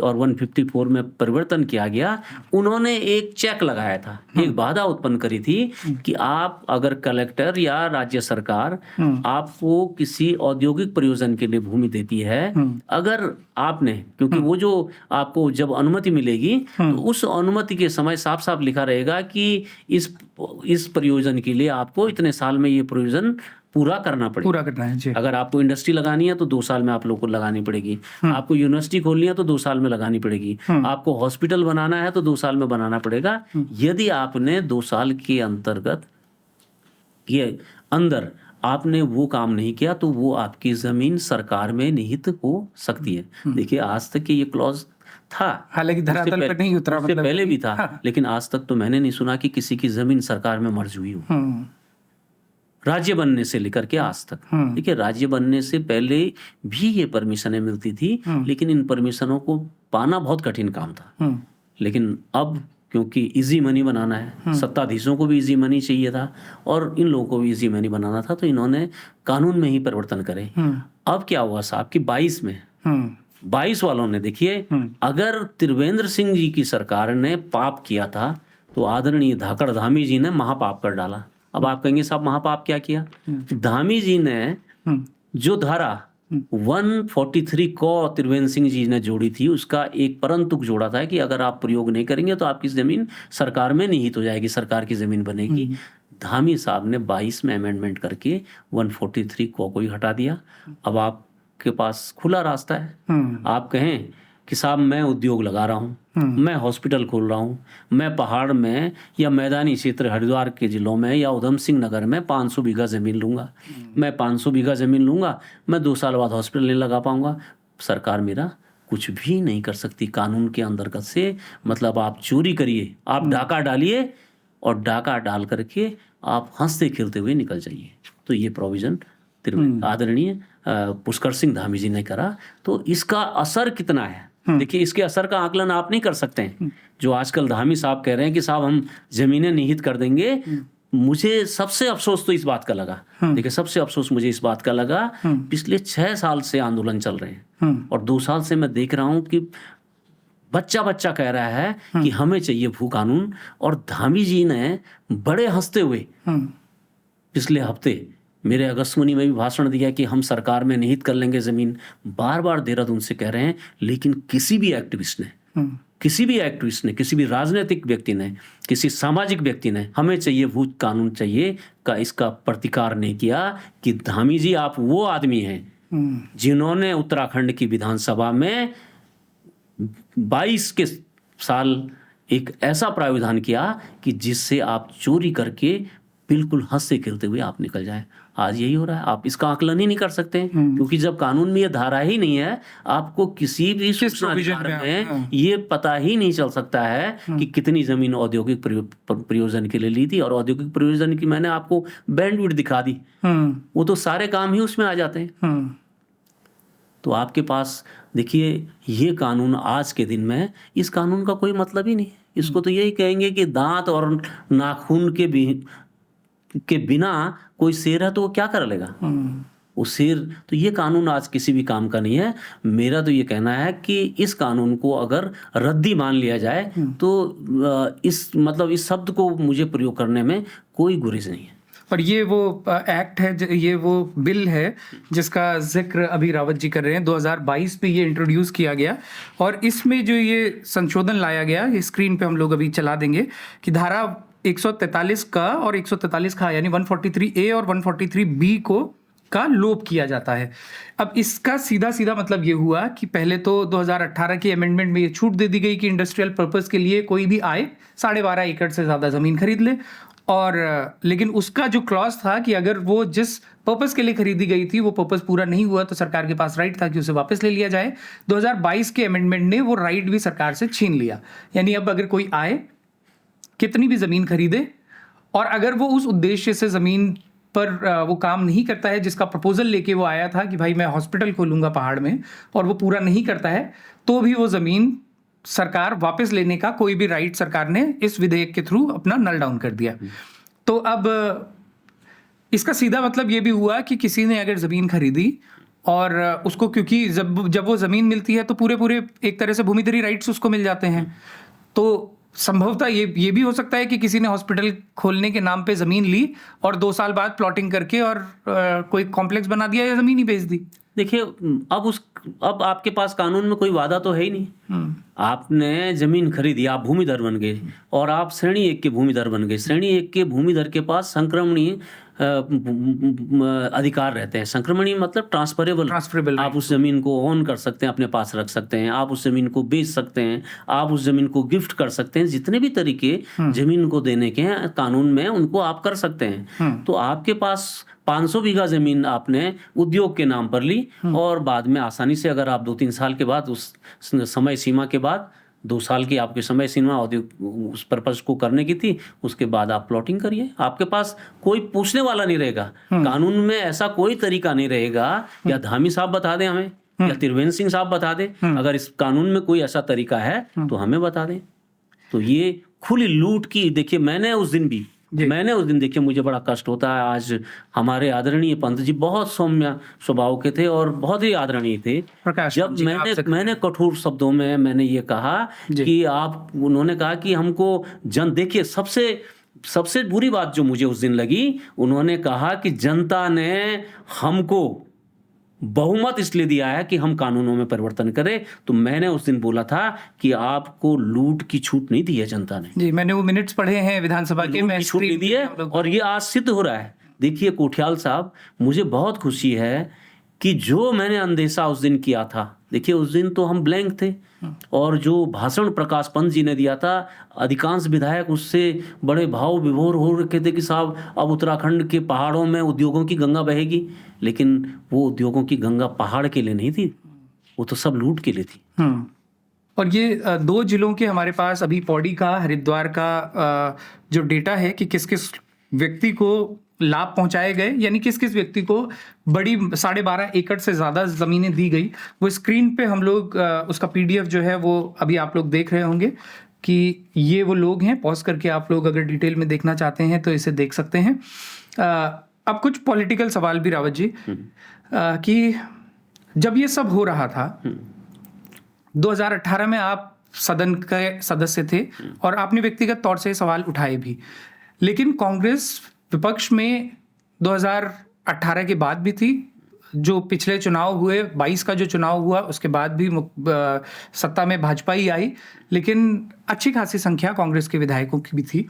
और 154 में परिवर्तन किया गया, उन्होंने एक चेक लगाया था, एक बाधा उत्पन्न करी थी कि आप अगर कलेक्टर या राज्य सरकार आपको किसी औद्योगिक प्रयोजन के लिए भूमि देती है, अगर आपने, क्योंकि वो जो आपको जब अनुमति मिलेगी तो उस अनुमति के समय साफ साफ लिखा रहेगा कि इस प्रयोजन के लिए आपको इतने साल में ये प्रयोजन पूरा करना है जी। अगर आपको इंडस्ट्री लगानी है तो 2 साल में आप लोगों को लगानी पड़ेगी, आपको यूनिवर्सिटी खोलनी है तो 2 साल में लगानी पड़ेगी, आपको हॉस्पिटल बनाना है तो 2 साल में बनाना पड़ेगा। यदि आपने 2 साल के अंदर आपने वो काम नहीं किया तो वो आपकी जमीन सरकार में निहित हो सकती है। देखिए आज तक ये क्लॉज था, हालांकि धरातल पर नहीं उतरा, मतलब पहले भी था लेकिन आज तक तो मैंने नहीं सुना कि किसी की जमीन सरकार में मर्ज हुई हो राज्य बनने से लेकर के आज तक। देखिए राज्य बनने से पहले भी ये परमिशनें मिलती थी, लेकिन इन परमिशनों को पाना बहुत कठिन काम था। लेकिन अब क्योंकि इजी मनी बनाना है, सत्ताधीशों को भी इजी मनी चाहिए था और इन लोगों को भी इजी मनी बनाना था, तो इन्होंने कानून में ही परिवर्तन करे। अब क्या हुआ साहब कि 22 वालों ने, देखिए अगर त्रिवेंद्र सिंह जी की सरकार ने पाप किया था तो आदरणीय धाकड़ धामी जी ने महापाप कर डाला। अब आप कहेंगे साहब महापाप क्या किया? धामी जी ने जो धारा 143 को त्रिवेंद्र सिंह जी ने जोड़ी थी, उसका एक परंतुक जोड़ा था कि अगर आप प्रयोग नहीं करेंगे तो आपकी जमीन सरकार में निहित हो जाएगी, सरकार की जमीन बनेगी। धामी साहब ने 22 में अमेंडमेंट करके 143 को ही हटा दिया। अब आपके पास खुला रास्ता है, आप कहें कि साहब मैं उद्योग लगा रहा हूँ, मैं हॉस्पिटल खोल रहा हूँ, मैं पहाड़ में या मैदानी क्षेत्र हरिद्वार के जिलों में या उधम सिंह नगर में 500 बीघा जमीन लूंगा, मैं 500 बीघा जमीन लूंगा, मैं 2 साल बाद हॉस्पिटल नहीं लगा पाऊंगा, सरकार मेरा कुछ भी नहीं कर सकती कानून के अंतर्गत से। मतलब आप चोरी करिए, आप डाका डालिए और डाका डाल करके आप हंसते खेलते हुए निकल जाइए। तो ये प्रोविजन आदरणीय पुष्कर सिंह धामी जी ने करा। तो इसका असर कितना है, देखिए इसके असर का आकलन आप नहीं कर सकते हैं। जो आजकल धामी साहब कह रहे हैं कि साहब हम जमीनें निहित कर देंगे, मुझे सबसे अफसोस तो इस बात का लगा, देखिए सबसे अफसोस मुझे इस बात का लगा, पिछले 6 साल से आंदोलन चल रहे हैं और 2 साल से मैं देख रहा हूं कि बच्चा कह रहा है कि हमें चाहिए भू कानून, और धामी जी ने बड़े हंसते हुए पिछले हफ्ते मेरे अगस्त्यमुनि में भी भाषण दिया कि हम सरकार में निहित कर लेंगे जमीन। बार बार देहरादून से कह रहे हैं, लेकिन किसी भी एक्टिविस्ट ने, किसी भी राजनीतिक व्यक्ति ने, किसी सामाजिक व्यक्ति ने हमें चाहिए भू कानून चाहिए का इसका प्रतिकार नहीं किया कि धामी जी आप वो आदमी हैं जिन्होंने उत्तराखंड की विधानसभा में 22 के साल एक ऐसा प्रावधान किया कि जिससे आप चोरी करके बिल्कुल हंसते खेलते हुए आप निकल जाएं। आज यही हो रहा है। आप इसका आकलन ही नहीं कर सकते हैं, क्योंकि जब कानून में ये धारा ही नहीं है, आपको किसी भी सूचना अधिकार में ये पता ही नहीं चल सकता है कि कितनी जमीन औद्योगिक प्रयोजन के लिए ली थी। और औद्योगिक प्रयोजन की मैंने आपको बैंडविड्थ दिखा दी, वो तो सारे काम ही उसमें आ जाते हैं। तो आपके पास देखिए, ये कानून आज के दिन में, इस कानून का कोई मतलब ही नहीं है। इसको तो यही कहेंगे कि दांत और नाखून के बिना कोई शेर है तो वो क्या कर लेगा, वो शेर। तो ये कानून आज किसी भी काम का नहीं है। मेरा तो ये कहना है कि इस कानून को अगर रद्दी मान लिया जाए तो इस शब्द को मुझे प्रयोग करने में कोई गुरेज नहीं है। और ये वो एक्ट है, ये वो बिल है जिसका जिक्र अभी रावत जी कर रहे हैं। 2022 में ये इंट्रोड्यूस किया गया और इसमें जो ये संशोधन लाया गया, ये स्क्रीन पे हम लोग अभी चला देंगे कि धारा 143 का और 143 का यानी 143A और 143B का लोप किया जाता है। अब इसका सीधा सीधा मतलब ये हुआ कि पहले तो 2018 की अमेंडमेंट में ये छूट दे दी गई कि इंडस्ट्रियल पर्पस के लिए कोई भी आए 12.5 एकड़ से ज़्यादा ज़मीन खरीद ले। और लेकिन उसका जो क्लॉज था कि अगर वो जिस पर्पस के लिए खरीदी गई थी वो पर्पस पूरा नहीं हुआ तो सरकार के पास राइट था कि उसे वापस ले लिया जाए। 2022 के अमेंडमेंट ने वो राइट भी सरकार से छीन लिया। यानी अब अगर कोई आए, कितनी भी ज़मीन खरीदे, और अगर वो उस उद्देश्य से ज़मीन पर वो काम नहीं करता है जिसका प्रपोजल लेके वो आया था कि भाई मैं हॉस्पिटल खोलूँगा पहाड़ में, और वो पूरा नहीं करता है, तो भी वो ज़मीन सरकार वापस लेने का कोई भी राइट सरकार ने इस विधेयक के थ्रू अपना नल डाउन कर दिया। तो अब इसका सीधा मतलब ये भी हुआ कि किसी ने अगर ज़मीन खरीदी और उसको, क्योंकि जब वो ज़मीन मिलती है तो पूरे एक तरह से भूमिधरी राइट्स उसको मिल जाते हैं, तो संभवतः ये भी हो सकता है कि किसी ने हॉस्पिटल खोलने के नाम पे ज़मीन ली और 2 साल बाद प्लॉटिंग करके और कोई कॉम्प्लेक्स बना दिया या ज़मीन ही बेच दी। देखिए, अब आपके पास कानून में कोई वादा तो है ही नहीं। आपने जमीन खरीदी, आप भूमिधर बन गए और आप श्रेणी 1 के भूमिधर बन गए। श्रेणी 1 के भूमिधर के पास संक्रमणीय अधिकार रहते हैं। संक्रमणीय मतलब ट्रांसफरेबल। आप उस जमीन को ओन कर सकते हैं, अपने पास रख सकते हैं, आप उस जमीन को बेच सकते हैं, आप उस जमीन को गिफ्ट कर सकते हैं। जितने भी तरीके जमीन को देने के हैं कानून में, उनको आप कर सकते हैं। तो आपके पास 500 बीघा जमीन आपने उद्योग के नाम पर ली और बाद में आसानी से, अगर आप 2-3 साल के बाद, उस समय सीमा के बाद, 2 साल की आपकी समय सीमा उस पर्पस को करने की थी, उसके बाद आप प्लॉटिंग करिए। आपके पास कोई पूछने वाला नहीं रहेगा। कानून में ऐसा कोई तरीका नहीं रहेगा, या धामी साहब बता दें हमें, या त्रिवेंद्र सिंह साहब बता दें, अगर इस कानून में कोई ऐसा तरीका है तो हमें बता दें। तो ये खुली लूट की, देखिए मैंने उस दिन देखिए मुझे बड़ा कष्ट होता है। आज हमारे आदरणीय पंत जी बहुत सौम्य स्वभाव के थे और बहुत ही आदरणीय थे। जब मैंने कठोर शब्दों में मैंने ये कहा कि उन्होंने कहा कि हमको देखिए सबसे बुरी बात जो मुझे उस दिन लगी, उन्होंने कहा कि जनता ने हमको बहुमत इसलिए दिया है कि हम कानूनों में परिवर्तन करें। तो मैंने उस दिन बोला था कि आपको लूट की छूट नहीं दी है जनता ने। जी, मैंने वो मिनट्स पढ़े हैं विधानसभा के, मैं छूट नहीं दी है और ये आज सिद्ध हो रहा है। देखिए कोठियाल साहब, मुझे बहुत खुशी है कि जो मैंने अंदेशा उस दिन किया था, देखिए उस दिन तो हम ब्लैंक थे, और जो भाषण प्रकाश पंत जी ने दिया था, अधिकांश विधायक उससे बड़े भाव विभोर हो रखे थे कि साहब अब उत्तराखंड के पहाड़ों में उद्योगों की गंगा बहेगी। लेकिन वो उद्योगों की गंगा पहाड़ के लिए नहीं थी, वो तो सब लूट के लिए थी। और ये 2 जिलों के हमारे पास अभी पौड़ी का, हरिद्वार का जो डेटा है कि किस किस व्यक्ति को लाभ पहुंचाए गए, यानी किस किस व्यक्ति को बड़ी 12.5 एकड़ से ज़्यादा ज़मीनें दी गई, वो स्क्रीन पे हम लोग उसका PDF जो है वो अभी आप लोग देख रहे होंगे कि ये वो लोग हैं। पॉज करके आप लोग अगर डिटेल में देखना चाहते हैं तो इसे देख सकते हैं। अब कुछ पॉलिटिकल सवाल भी रावत जी, कि जब ये सब हो रहा था 2018 में, आप सदन के सदस्य थे और आपने व्यक्तिगत तौर से सवाल उठाए भी, लेकिन कांग्रेस विपक्ष में 2018 के बाद भी थी। जो पिछले चुनाव हुए, 22 का जो चुनाव हुआ, उसके बाद भी सत्ता में भाजपा ही आई, लेकिन अच्छी खासी संख्या कांग्रेस के विधायकों की भी थी।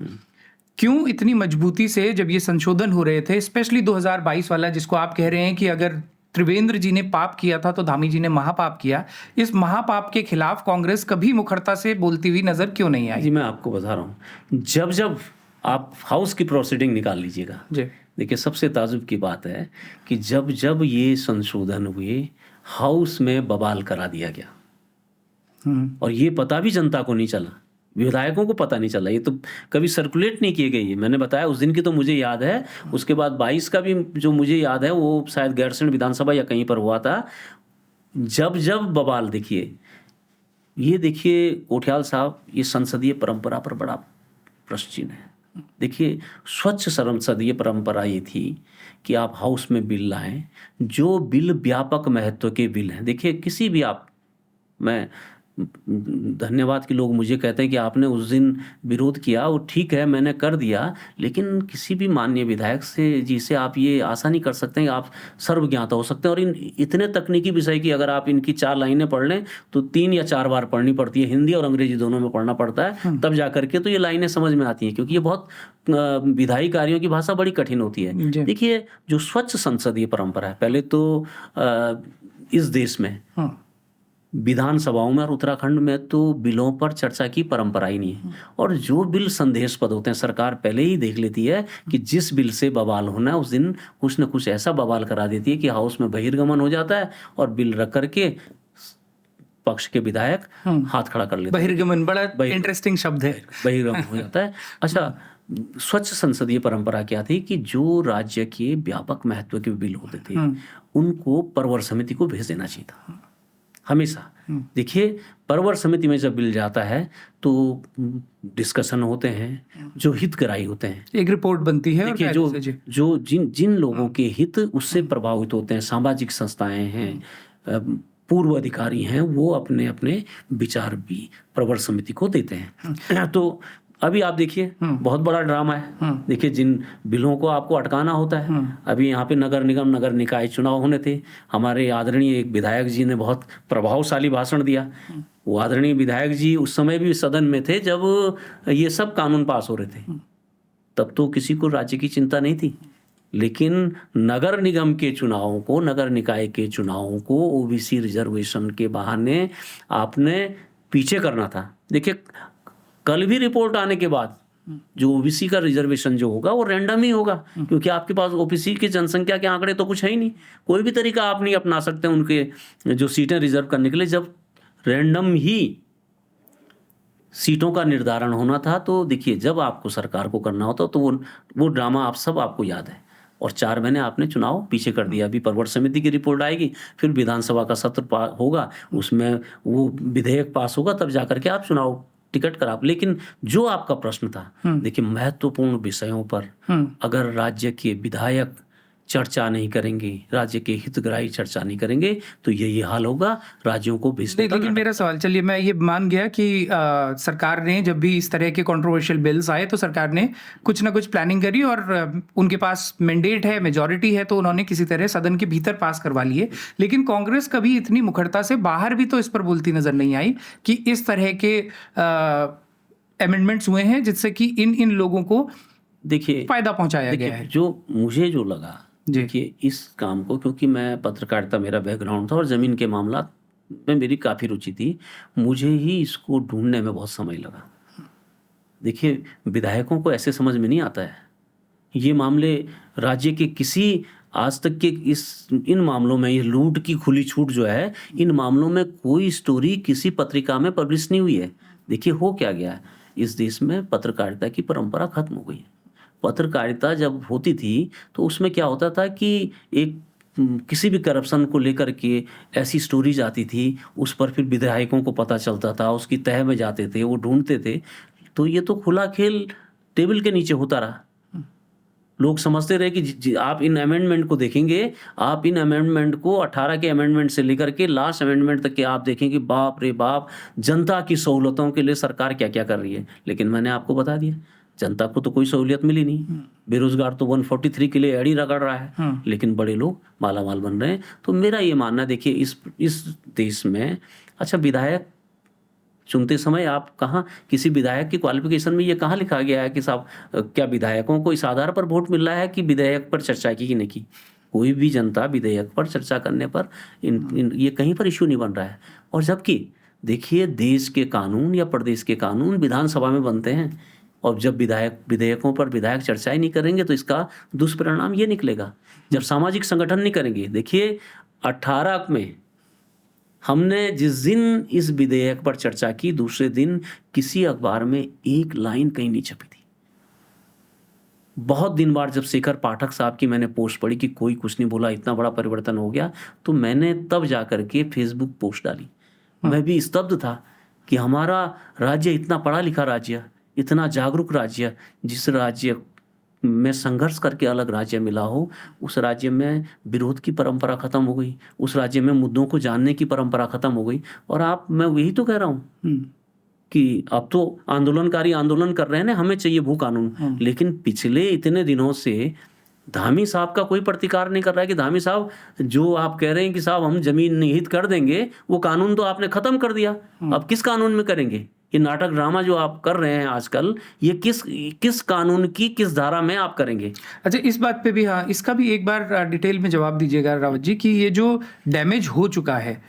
क्यों इतनी मजबूती से जब ये संशोधन हो रहे थे, स्पेशली 2022 वाला, जिसको आप कह रहे हैं कि अगर त्रिवेंद्र जी ने पाप किया था तो धामी जी ने महापाप किया, इस महापाप के खिलाफ कांग्रेस कभी मुखरता से बोलती हुई नजर क्यों नहीं आई? जी, मैं आपको बता रहा हूँ, जब आप हाउस की प्रोसीडिंग निकाल लीजिएगा, देखिए सबसे ताजुब की बात है कि जब जब ये संशोधन हुए, हाउस में बवाल करा दिया गया और ये पता भी जनता को नहीं चला, विधायकों को पता नहीं चला, ये तो कभी सर्कुलेट नहीं किए गए। ये मैंने बताया उस दिन की तो मुझे याद है, उसके बाद 22 का भी जो मुझे याद है वो शायद गैरसैंण विधानसभा या कहीं पर हुआ था। जब जब बवाल देखिए कोठियाल साहब, ये संसदीय परंपरा पर बड़ा प्रश्न चिन्ह है। देखिए स्वच्छ संसदीय परंपरा ये थी कि आप हाउस में बिल लाएं, जो बिल व्यापक महत्व के बिल हैं। देखिए किसी भी मैं धन्यवाद कि लोग मुझे कहते हैं कि आपने उस दिन विरोध किया, वो ठीक है मैंने कर दिया, लेकिन किसी भी माननीय विधायक से आप ये आशा नहीं कर सकते हैं कि आप सर्वज्ञाता हो सकते हैं। और इन इतने तकनीकी विषय की अगर आप इनकी 4 लाइनें पढ़ लें तो 3 या 4 बार पढ़नी पड़ती है, हिंदी और अंग्रेजी दोनों में पढ़ना पड़ता है, तब जा करके तो ये लाइनें समझ में आती हैं, क्योंकि ये बहुत विधायी कार्यों की भाषा बड़ी कठिन होती है। देखिए जो स्वच्छ संसदीय परंपरा है, पहले तो इस देश में विधानसभाओं में और उत्तराखंड में तो बिलों पर चर्चा की परंपरा ही नहीं है। और जो बिल संदेहास्पद होते हैं सरकार पहले ही देख लेती है कि जिस बिल से बवाल होना है उस दिन कुछ न कुछ ऐसा बवाल करा देती है कि हाउस में बहिर्गमन हो जाता है और बिल रख करके पक्ष के विधायक हाथ खड़ा कर लेते हैं। बहिर्गमन बड़ा इंटरेस्टिंग शब्द है, बहिर्गमन हो जाता है। अच्छा, स्वच्छ संसदीय परंपरा क्या थी कि जो राज्य के व्यापक महत्व के बिल होते थे उनको परवर समिति को भेज देना चाहिए था हमेशा। देखिए परवर समिति में जब बिल जाता है तो डिस्कशन होते हैं, जो हितग्राही होते हैं, एक रिपोर्ट बनती है। देखिए जो जिन लोगों के हित उससे प्रभावित होते हैं, सामाजिक संस्थाएं हैं, पूर्व अधिकारी हैं, वो अपने अपने विचार भी प्रवर समिति को देते हैं। तो अभी आप देखिए बहुत बड़ा ड्रामा है। देखिए जिन बिलों को आपको अटकाना होता है, अभी यहाँ पे नगर निगम नगर निकाय चुनाव होने थे, हमारे आदरणीय एक विधायक जी ने बहुत प्रभावशाली भाषण दिया। वो आदरणीय विधायक जी उस समय भी सदन में थे जब ये सब कानून पास हो रहे थे, तब तो किसी को राज्य की चिंता नहीं थी, लेकिन नगर निगम के चुनावों को, नगर निकाय के चुनावों को ओबीसी रिजर्वेशन के बहाने आपने पीछे करना था। देखिए कल भी रिपोर्ट आने के बाद जो ओबीसी का रिजर्वेशन जो होगा वो रैंडम ही होगा, क्योंकि आपके पास ओबीसी की जनसंख्या के आंकड़े तो कुछ है ही नहीं, कोई भी तरीका आप नहीं अपना सकते उनके जो सीटें रिजर्व करने के लिए। जब रैंडम ही सीटों का निर्धारण होना था तो देखिए जब आपको सरकार को करना होता तो वो ड्रामा आपको याद है। और 4 महीने आपने चुनाव पीछे कर दिया। अभी परवर समिति की रिपोर्ट आएगी, फिर विधानसभा का सत्र होगा, उसमें वो विधेयक पास होगा, तब जाकर के आप चुनाव टिकट करा। लेकिन जो आपका प्रश्न था, देखिए महत्वपूर्ण विषयों पर अगर राज्य के विधायक चर्चा नहीं करेंगे, राज्य के हितग्राही चर्चा नहीं करेंगे तो यही हाल होगा राज्यों को भेजने का। लेकिन मेरा सवाल, चलिए मैं ये मान गया कि सरकार ने जब भी इस तरह के कंट्रोवर्शियल बिल्स आए तो सरकार ने कुछ ना कुछ प्लानिंग करी और उनके पास मैंडेट है, मेजॉरिटी है, तो उन्होंने किसी तरह सदन के भीतर पास करवा लिए। लेकिन कांग्रेस कभी इतनी मुखरता से बाहर भी तो इस पर बोलती नजर नहीं आई कि इस तरह के अमेंडमेंट्स हुए हैं जिससे कि इन लोगों को देखिए फायदा पहुंचाया गया है। मुझे जो लगा, देखिए इस काम को, क्योंकि मैं पत्रकारिता मेरा बैकग्राउंड था और ज़मीन के मामला में मेरी काफ़ी रुचि थी, मुझे ही इसको ढूंढने में बहुत समय लगा। देखिए विधायकों को ऐसे समझ में नहीं आता है। ये मामले राज्य के किसी आज तक के इन मामलों में, ये लूट की खुली छूट जो है, इन मामलों में कोई स्टोरी किसी पत्रिका में पब्लिश नहीं हुई है। देखिए हो क्या गया है, इस देश में पत्रकारिता की परंपरा खत्म हो गई है। पत्रकारिता जब होती थी तो उसमें क्या होता था कि एक किसी भी करप्शन को लेकर के ऐसी स्टोरीज आती थी, उस पर फिर विधायकों को पता चलता था, उसकी तह में जाते थे, वो ढूंढते थे। तो ये तो खुला खेल टेबल के नीचे होता रहा। लोग समझते रहे कि आप इन अमेंडमेंट को देखेंगे, आप इन अमेंडमेंट को 18 के अमेंडमेंट से लेकर के लास्ट अमेंडमेंट तक के आप देखेंगे, बाप रे बाप, जनता की सहूलतों के लिए सरकार क्या क्या कर रही है। लेकिन मैंने आपको बता दिया, जनता को तो कोई सहूलियत मिली नहीं। बेरोजगार तो 143 के लिए एड़ी रगड़ रहा है, लेकिन बड़े लोग मालामाल बन रहे हैं। तो मेरा ये मानना, देखिए इस देश में, अच्छा विधायक चुनते समय आप कहाँ, किसी विधायक की क्वालिफिकेशन में ये कहाँ लिखा गया है कि साहब क्या विधायकों को इस आधार पर वोट मिल रहा है कि विधेयक पर चर्चा की कि नहीं की। कोई भी जनता विधेयक पर चर्चा करने पर ये कहीं पर इश्यू नहीं बन रहा है। और जबकि देखिए देश के कानून या प्रदेश के कानून विधानसभा में बनते हैं, और जब विधेयकों पर विधायक चर्चाएं नहीं करेंगे तो इसका दुष्परिणाम ये निकलेगा। जब सामाजिक संगठन नहीं करेंगे, देखिए 18 में हमने जिस दिन इस विधेयक पर चर्चा की, दूसरे दिन किसी अखबार में एक लाइन कहीं नहीं छपी थी। बहुत दिन बाद जब शेखर पाठक साहब की मैंने पोस्ट पढ़ी कि कोई कुछ नहीं बोला, इतना बड़ा परिवर्तन हो गया, तो मैंने तब जाकर के फेसबुक पोस्ट डाली। मैं भी स्तब्ध था कि हमारा राज्य इतना पढ़ा लिखा राज्य, इतना जागरूक राज्य, जिस राज्य में संघर्ष करके अलग राज्य मिला हो, उस राज्य में विरोध की परंपरा खत्म हो गई, उस राज्य में मुद्दों को जानने की परंपरा खत्म हो गई। और मैं यही तो कह रहा हूँ कि अब तो आंदोलनकारी आंदोलन कर रहे हैं ना, हमें चाहिए भू कानून, लेकिन पिछले इतने दिनों से धामी साहब का कोई प्रतिकार नहीं कर रहा है कि धामी साहब, जो आप कह रहे हैं कि साहब हम जमीन निहित कर देंगे, वो कानून तो आपने खत्म कर दिया, अब किस कानून में करेंगे? ये नाटक ड्रामा जो आप कर रहे हैं आजकल, ये किस कानून की किस धारा में आप करेंगे? अच्छा, इस बात पे भी, हाँ, इसका भी एक बार डिटेल में जवाब दीजिएगा रावत जी कि ये जो डैमेज हो चुका है,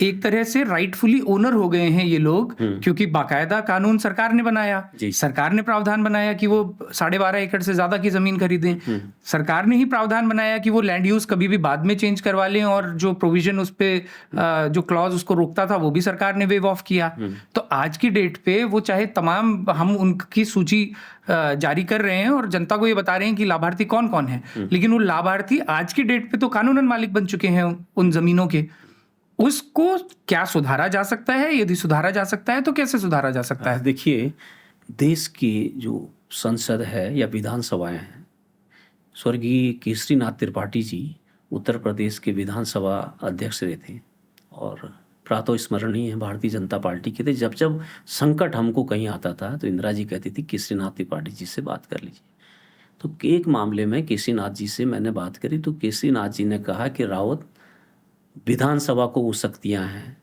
एक तरह से राइटफुली ओनर हो गए हैं ये लोग, क्योंकि बाकायदा कानून सरकार ने बनाया, सरकार ने प्रावधान बनाया कि वो 12.5 एकड़ से ज्यादा की जमीन खरीदें, सरकार ने ही प्रावधान बनाया कि वो लैंड यूज कभी भी बाद में चेंज करवा लें, और जो प्रोविजन उस पे जो क्लॉज उसको रोकता था वो भी सरकार ने वेव ऑफ किया। तो आज की डेट पे वो चाहे तमाम, हम उनकी सूची जारी कर रहे हैं और जनता को ये बता रहे हैं कि लाभार्थी कौन कौन है, लेकिन वो लाभार्थी आज की डेट पे तो कानूनन मालिक बन चुके हैं उन जमीनों के। उसको क्या सुधारा जा सकता है? यदि सुधारा जा सकता है तो कैसे सुधारा जा सकता है? देखिए, देश की जो संसद है या विधानसभाएं हैं, स्वर्गीय केसरीनाथ त्रिपाठी जी उत्तर प्रदेश के विधानसभा अध्यक्ष रहे थे और प्रातःस्मरणीय है, भारतीय जनता पार्टी के थे। जब जब संकट हमको कहीं आता था तो इंदिरा जी कहती थी केसरीनाथ त्रिपाठी जी से बात कर लीजिए। तो एक मामले में केसरीनाथ जी से मैंने बात करी तो केसरीनाथ जी ने कहा कि रावत, विधानसभा को वो शक्तियाँ हैं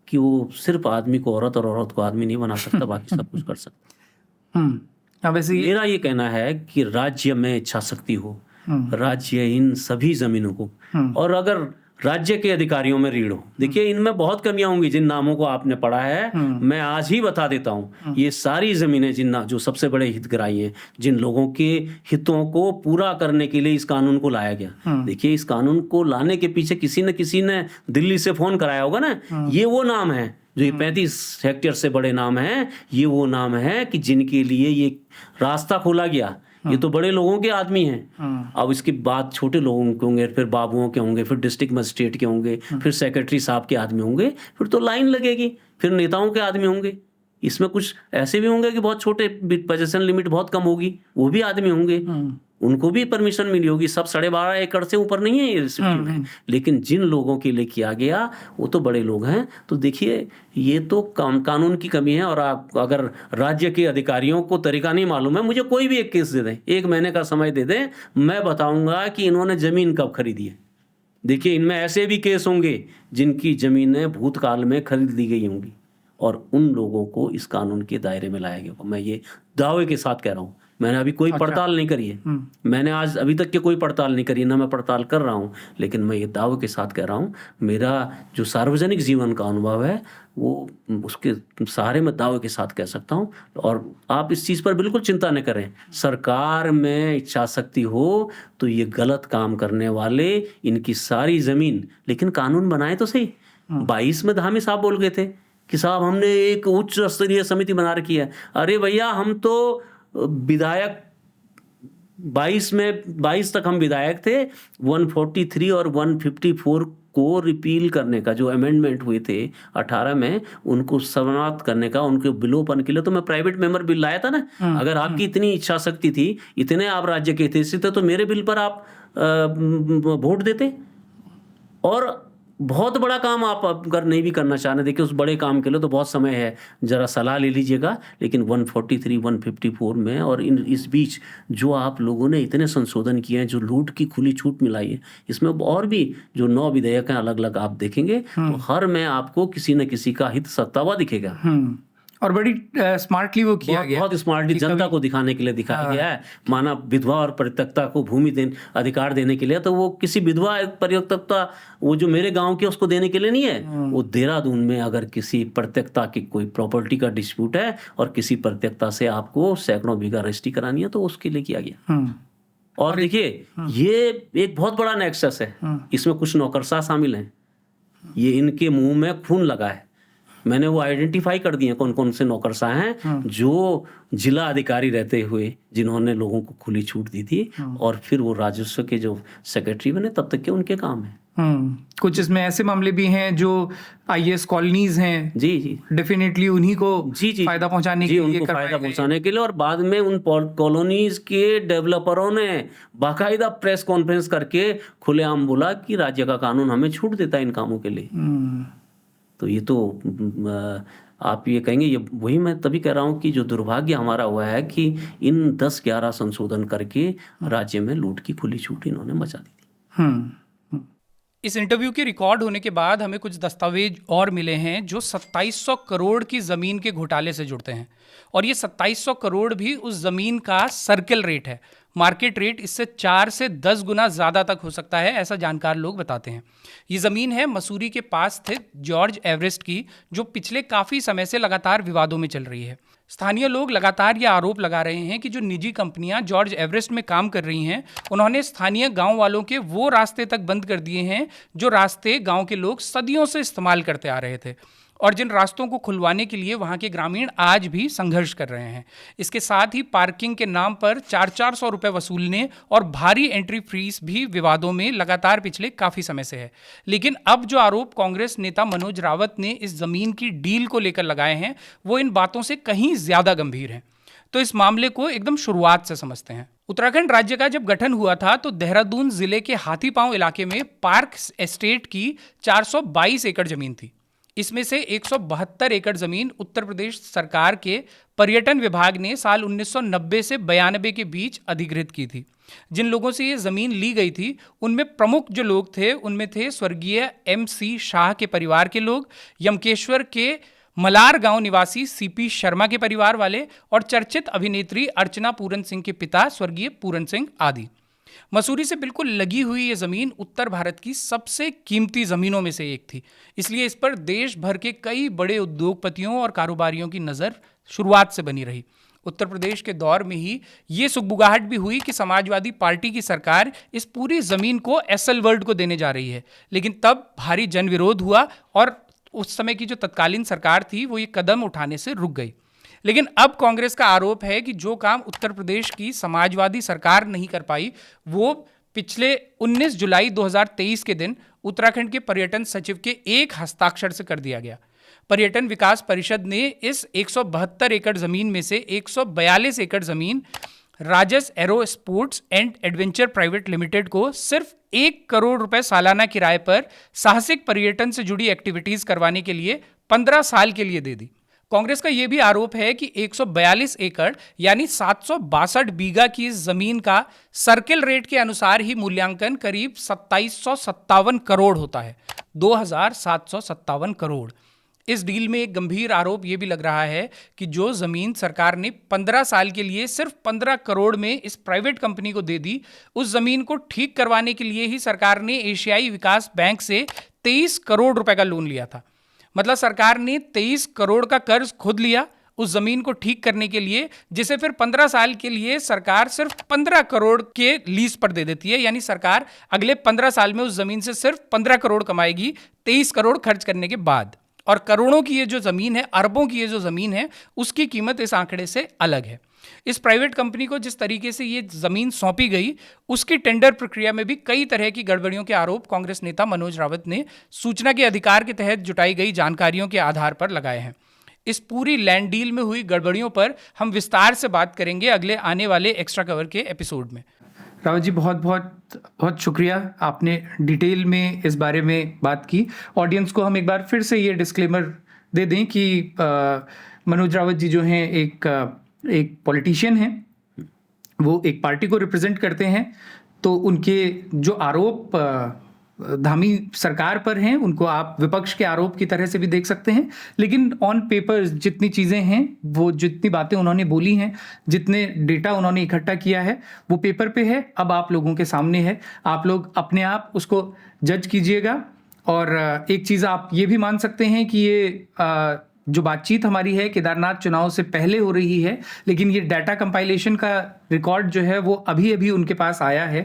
कि वो सिर्फ आदमी को औरत और औरत को आदमी नहीं बना सकता, बाकी सब कुछ कर सकता। वैसे मेरा ये कहना है कि राज्य में इच्छा शक्ति हो, राज्य इन सभी जमीनों को, और अगर राज्य के अधिकारियों में रीढ़ हो। देखिए, इनमें बहुत कमियां होंगी, जिन नामों को आपने पढ़ा है मैं आज ही बता देता हूं। ये सारी जमीनें जो सबसे बड़े हितग्राही हैं, जिन लोगों के हितों को पूरा करने के लिए इस कानून को लाया गया। देखिए, इस कानून को लाने के पीछे किसी ने दिल्ली से फोन कराया होगा ना। ये वो नाम है जो ये 35 हेक्टेयर से बड़े नाम हैं, ये वो नाम है कि जिनके लिए ये रास्ता खोला गया। ये तो बड़े लोगों के आदमी हैं। अब इसके बाद छोटे लोगों के होंगे, फिर बाबुओं के होंगे, फिर डिस्ट्रिक्ट मजिस्ट्रेट के होंगे, फिर सेक्रेटरी साहब के आदमी होंगे, फिर तो लाइन लगेगी, फिर नेताओं के आदमी होंगे। इसमें कुछ ऐसे भी होंगे कि बहुत छोटे, पोजीशन लिमिट बहुत कम होगी, वो भी आदमी होंगे, उनको भी परमिशन मिली होगी। सब 12.5 एकड़ से ऊपर नहीं है ये रिस्ट्रिक्शन है, लेकिन जिन लोगों के लिए किया गया वो तो बड़े लोग हैं। तो देखिए, ये तो कानून की कमी है। और आप अगर राज्य के अधिकारियों को तरीका नहीं मालूम है, मुझे कोई भी एक केस दे दें, 1 महीने का समय दे दें, मैं बताऊंगा कि इन्होंने जमीन कब खरीदी है। देखिए, इनमें ऐसे भी केस होंगे जिनकी जमीनें भूतकाल में खरीद ली गई होंगी और उन लोगों को इस कानून के दायरे में लाया गया। मैं ये दावे के साथ कह रहा हूँ। मैंने अभी कोई पड़ताल नहीं करी है, मैंने आज अभी तक के कोई पड़ताल नहीं करी, ना मैं पड़ताल कर रहा हूँ, लेकिन मैं ये दावे के साथ कह रहा हूँ। मेरा जो सार्वजनिक जीवन का अनुभव है वो उसके सहारे मैं दावे के साथ कह सकता हूँ। और आप इस चीज़ पर बिल्कुल चिंता न करें। सरकार में इच्छा शक्ति हो तो ये गलत काम करने वाले, इनकी सारी ज़मीन, लेकिन कानून बनाए तो सही। 22 में धामी साहब बोल गए थे कि साहब हमने एक उच्च स्तरीय समिति बना रखी है। अरे भैया, हम तो विधायक 22 तक हम विधायक थे। 143 और 154 को रिपील करने का जो अमेंडमेंट हुए थे 18 में, उनको समाप्त करने का, उनके विलोपन के लिए तो मैं प्राइवेट मेंबर बिल लाया था ना। अगर आपकी इतनी इच्छा शक्ति थी, इतने आप राज्य के हितैषी थे, तो मेरे बिल पर आप वोट देते। और बहुत बड़ा काम आप अगर नहीं भी करना चाहते, देखिए उस बड़े काम के लिए तो बहुत समय है, ज़रा सलाह ले लीजिएगा। लेकिन 143, 154 में और इस बीच जो आप लोगों ने इतने संशोधन किए हैं, जो लूट की खुली छूट मिलाई है, इसमें और भी जो 9 विधेयक हैं अलग अलग आप देखेंगे तो हर में आपको किसी न किसी का हित सत्ता हुआ दिखेगा। और बड़ी स्मार्टली वो किया गया, बहुत स्मार्टली कि जनता कभी- को दिखाने के लिए दिखाया गया है। माना विधवा और परित्यक्ता को भूमि अधिकार देने के लिए, तो वो किसी विधवा परित्यक्ता वो जो मेरे गांव के उसको देने के लिए नहीं है। वो देहरादून में अगर किसी परित्यक्ता की कोई प्रॉपर्टी का डिस्प्यूट है और किसी परित्यक्ता से आपको सैकड़ों बीघा रजिस्ट्री करानी है, तो उसके लिए किया गया। और देखिए, ये एक बहुत बड़ा नेक्सस है। इसमें कुछ नौकरशाह शामिल हैं, ये इनके मुंह में खून लगा है। मैंने वो आइडेंटिफाई कर दिए कौन कौन से नौकरशाह हैं जो जिला अधिकारी रहते हुए जिन्होंने लोगों को खुली छूट दी थी, और फिर वो राजस्व के जो सेक्रेटरी बने तब तक के उनके काम है। कुछ इसमें ऐसे मामले भी हैं जो आईएएस कॉलोनीज हैं, जी जी डेफिनेटली उन्हीं को जी जी फायदा पहुंचाने जी के लिए उनको करवाए फायदा गए। पहुंचाने के लिए, और बाद में उन कॉलोनीज के डेवलपरों ने बाकायदा प्रेस कॉन्फ्रेंस करके खुलेआम बोला कि राज्य का कानून हमें छूट देता है इन कामों के लिए। तो ये तो आप ये कहेंगे, ये वही मैं तभी कह रहा हूँ कि जो दुर्भाग्य हमारा हुआ है कि इन 10-11 संशोधन करके राज्य में लूट की खुली छूट इन्होंने मचा दी थी। इस इंटरव्यू के रिकॉर्ड होने के बाद हमें कुछ दस्तावेज और मिले हैं जो 2700 करोड़ की ज़मीन के घोटाले से जुड़ते हैं, और ये 2700 करोड़ भी उस ज़मीन का सर्किल रेट है। मार्केट रेट इससे 4 से 10 गुना ज़्यादा तक हो सकता है, ऐसा जानकार लोग बताते हैं। ये ज़मीन है मसूरी के पास स्थित जॉर्ज एवरेस्ट की, जो पिछले काफ़ी समय से लगातार विवादों में चल रही है। स्थानीय लोग लगातार ये आरोप लगा रहे हैं कि जो निजी कंपनियां जॉर्ज एवरेस्ट में काम कर रही हैं, उन्होंने स्थानीय गांव वालों के वो रास्ते तक बंद कर दिए हैं जो रास्ते गांव के लोग सदियों से इस्तेमाल करते आ रहे थे, और जिन रास्तों को खुलवाने के लिए वहां के ग्रामीण आज भी संघर्ष कर रहे हैं। इसके साथ ही पार्किंग के नाम पर 400-400 रुपये वसूलने और भारी एंट्री फीस भी विवादों में लगातार पिछले काफ़ी समय से है। लेकिन अब जो आरोप कांग्रेस नेता मनोज रावत ने इस ज़मीन की डील को लेकर लगाए हैं, वो इन बातों से कहीं ज़्यादा गंभीर हैं। तो इस मामले को एकदम शुरुआत से समझते हैं। उत्तराखंड राज्य का जब गठन हुआ था तो देहरादून जिले के हाथीपांव इलाके में पार्क एस्टेट की 422 एकड़ जमीन थी। इसमें से 172 एकड़ जमीन उत्तर प्रदेश सरकार के पर्यटन विभाग ने साल 1990 से 92 के बीच अधिग्रहित की थी। जिन लोगों से ये जमीन ली गई थी उनमें प्रमुख जो लोग थे उनमें थे स्वर्गीय MC शाह के परिवार के लोग, यमकेश्वर के मलार गांव निवासी CP शर्मा के परिवार वाले, और चर्चित अभिनेत्री अर्चना पूरन सिंह के पिता स्वर्गीय पूरन सिंह आदि। मसूरी से बिल्कुल लगी हुई ये ज़मीन उत्तर भारत की सबसे कीमती ज़मीनों में से एक थी, इसलिए इस पर देश भर के कई बड़े उद्योगपतियों और कारोबारियों की नज़र शुरुआत से बनी रही। उत्तर प्रदेश के दौर में ही ये सुगबुगाहट भी हुई कि समाजवादी पार्टी की सरकार इस पूरी ज़मीन को एसएल वर्ल्ड को देने जा रही है, लेकिन तब भारी जन विरोध हुआ और उस समय की जो तत्कालीन सरकार थी वो ये कदम उठाने से रुक गई। लेकिन अब कांग्रेस का आरोप है कि जो काम उत्तर प्रदेश की समाजवादी सरकार नहीं कर पाई, वो पिछले 19 जुलाई 2023 के दिन उत्तराखंड के पर्यटन सचिव के एक हस्ताक्षर से कर दिया गया। पर्यटन विकास परिषद ने इस 172 एकड़ जमीन में से 142 एकड़ जमीन राजस aero sports and adventure private limited को सिर्फ 1 करोड़ रुपए सालाना किराए पर साहसिक पर्यटन से जुड़ी एक्टिविटीज करवाने के लिए 15 साल के लिए दे दी। कांग्रेस का यह भी आरोप है कि 142 एकड़ यानी 762 बीघा की इस जमीन का सर्किल रेट के अनुसार ही मूल्यांकन करीब 2757 करोड़ होता है, 2757 करोड़। इस डील में एक गंभीर आरोप यह भी लग रहा है कि जो जमीन सरकार ने 15 साल के लिए सिर्फ 15 करोड़ में इस प्राइवेट कंपनी को दे दी, उस जमीन को ठीक करवाने के लिए ही सरकार ने एशियाई विकास बैंक से 23 करोड़ रुपए का लोन लिया था। मतलब सरकार ने 23 करोड़ का कर्ज खुद लिया उस जमीन को ठीक करने के लिए, जिसे फिर 15 साल के लिए सरकार सिर्फ 15 करोड़ के लीज पर दे देती है। यानी सरकार अगले 15 साल में उस जमीन से सिर्फ 15 करोड़ कमाएगी 23 करोड़ खर्च करने के बाद। और करोड़ों की ये जो ज़मीन है, अरबों की ये जो ज़मीन है, उसकी कीमत इस आंकड़े से अलग है। इस प्राइवेट कंपनी को जिस तरीके से ये ज़मीन सौंपी गई, उसकी टेंडर प्रक्रिया में भी कई तरह की गड़बड़ियों के आरोप कांग्रेस नेता मनोज रावत ने सूचना के अधिकार के तहत जुटाई गई जानकारियों के आधार पर लगाए हैं। इस पूरी लैंड डील में हुई गड़बड़ियों पर हम विस्तार से बात करेंगे अगले आने वाले एक्स्ट्रा कवर के एपिसोड में। रावत जी, बहुत बहुत बहुत शुक्रिया, आपने डिटेल में इस बारे में बात की। ऑडियंस को हम एक बार फिर से ये डिस्क्लेमर दे दें कि मनोज रावत जी जो हैं एक पॉलिटिशियन हैं, वो एक पार्टी को रिप्रेजेंट करते हैं, तो उनके जो आरोप धामी सरकार पर हैं, उनको आप विपक्ष के आरोप की तरह से भी देख सकते हैं, लेकिन ऑन पेपर जितनी चीज़ें हैं, वो जितनी बातें उन्होंने बोली हैं, जितने डेटा उन्होंने इकट्ठा किया है, वो पेपर पे है, अब आप लोगों के सामने है। आप लोग अपने आप उसको जज कीजिएगा। और एक चीज़ आप ये भी मान सकते हैं कि ये जो बातचीत हमारी है केदारनाथ चुनाव से पहले हो रही है, लेकिन ये डाटा कंपाइलेशन का रिकॉर्ड जो है वो अभी अभी उनके पास आया है।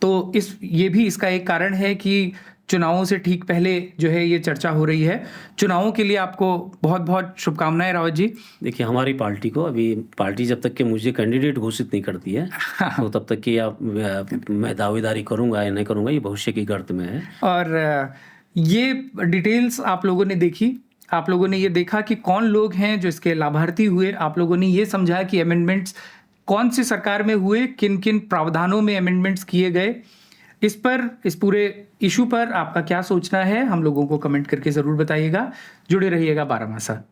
तो ये भी इसका एक कारण है कि चुनावों से ठीक पहले जो है ये चर्चा हो रही है। चुनावों के लिए आपको बहुत बहुत शुभकामनाएं रावत जी। देखिए, हमारी पार्टी को अभी पार्टी जब तक कि मुझे कैंडिडेट घोषित नहीं करती है तो तब तक कि मैं दावेदारी करूंगा या नहीं करूंगा, ये भविष्य की गर्त में है। और ये डिटेल्स आप लोगों ने देखी, आप लोगों ने ये देखा कि कौन लोग हैं जो इसके लाभार्थी हुए। आप लोगों ने ये समझा कि अमेंडमेंट्स कौन सी सरकार में हुए, किन किन प्रावधानों में अमेंडमेंट्स किए गए। इस पूरे इशू पर आपका क्या सोचना है, हम लोगों को कमेंट करके ज़रूर बताइएगा। जुड़े रहिएगा बारामासा।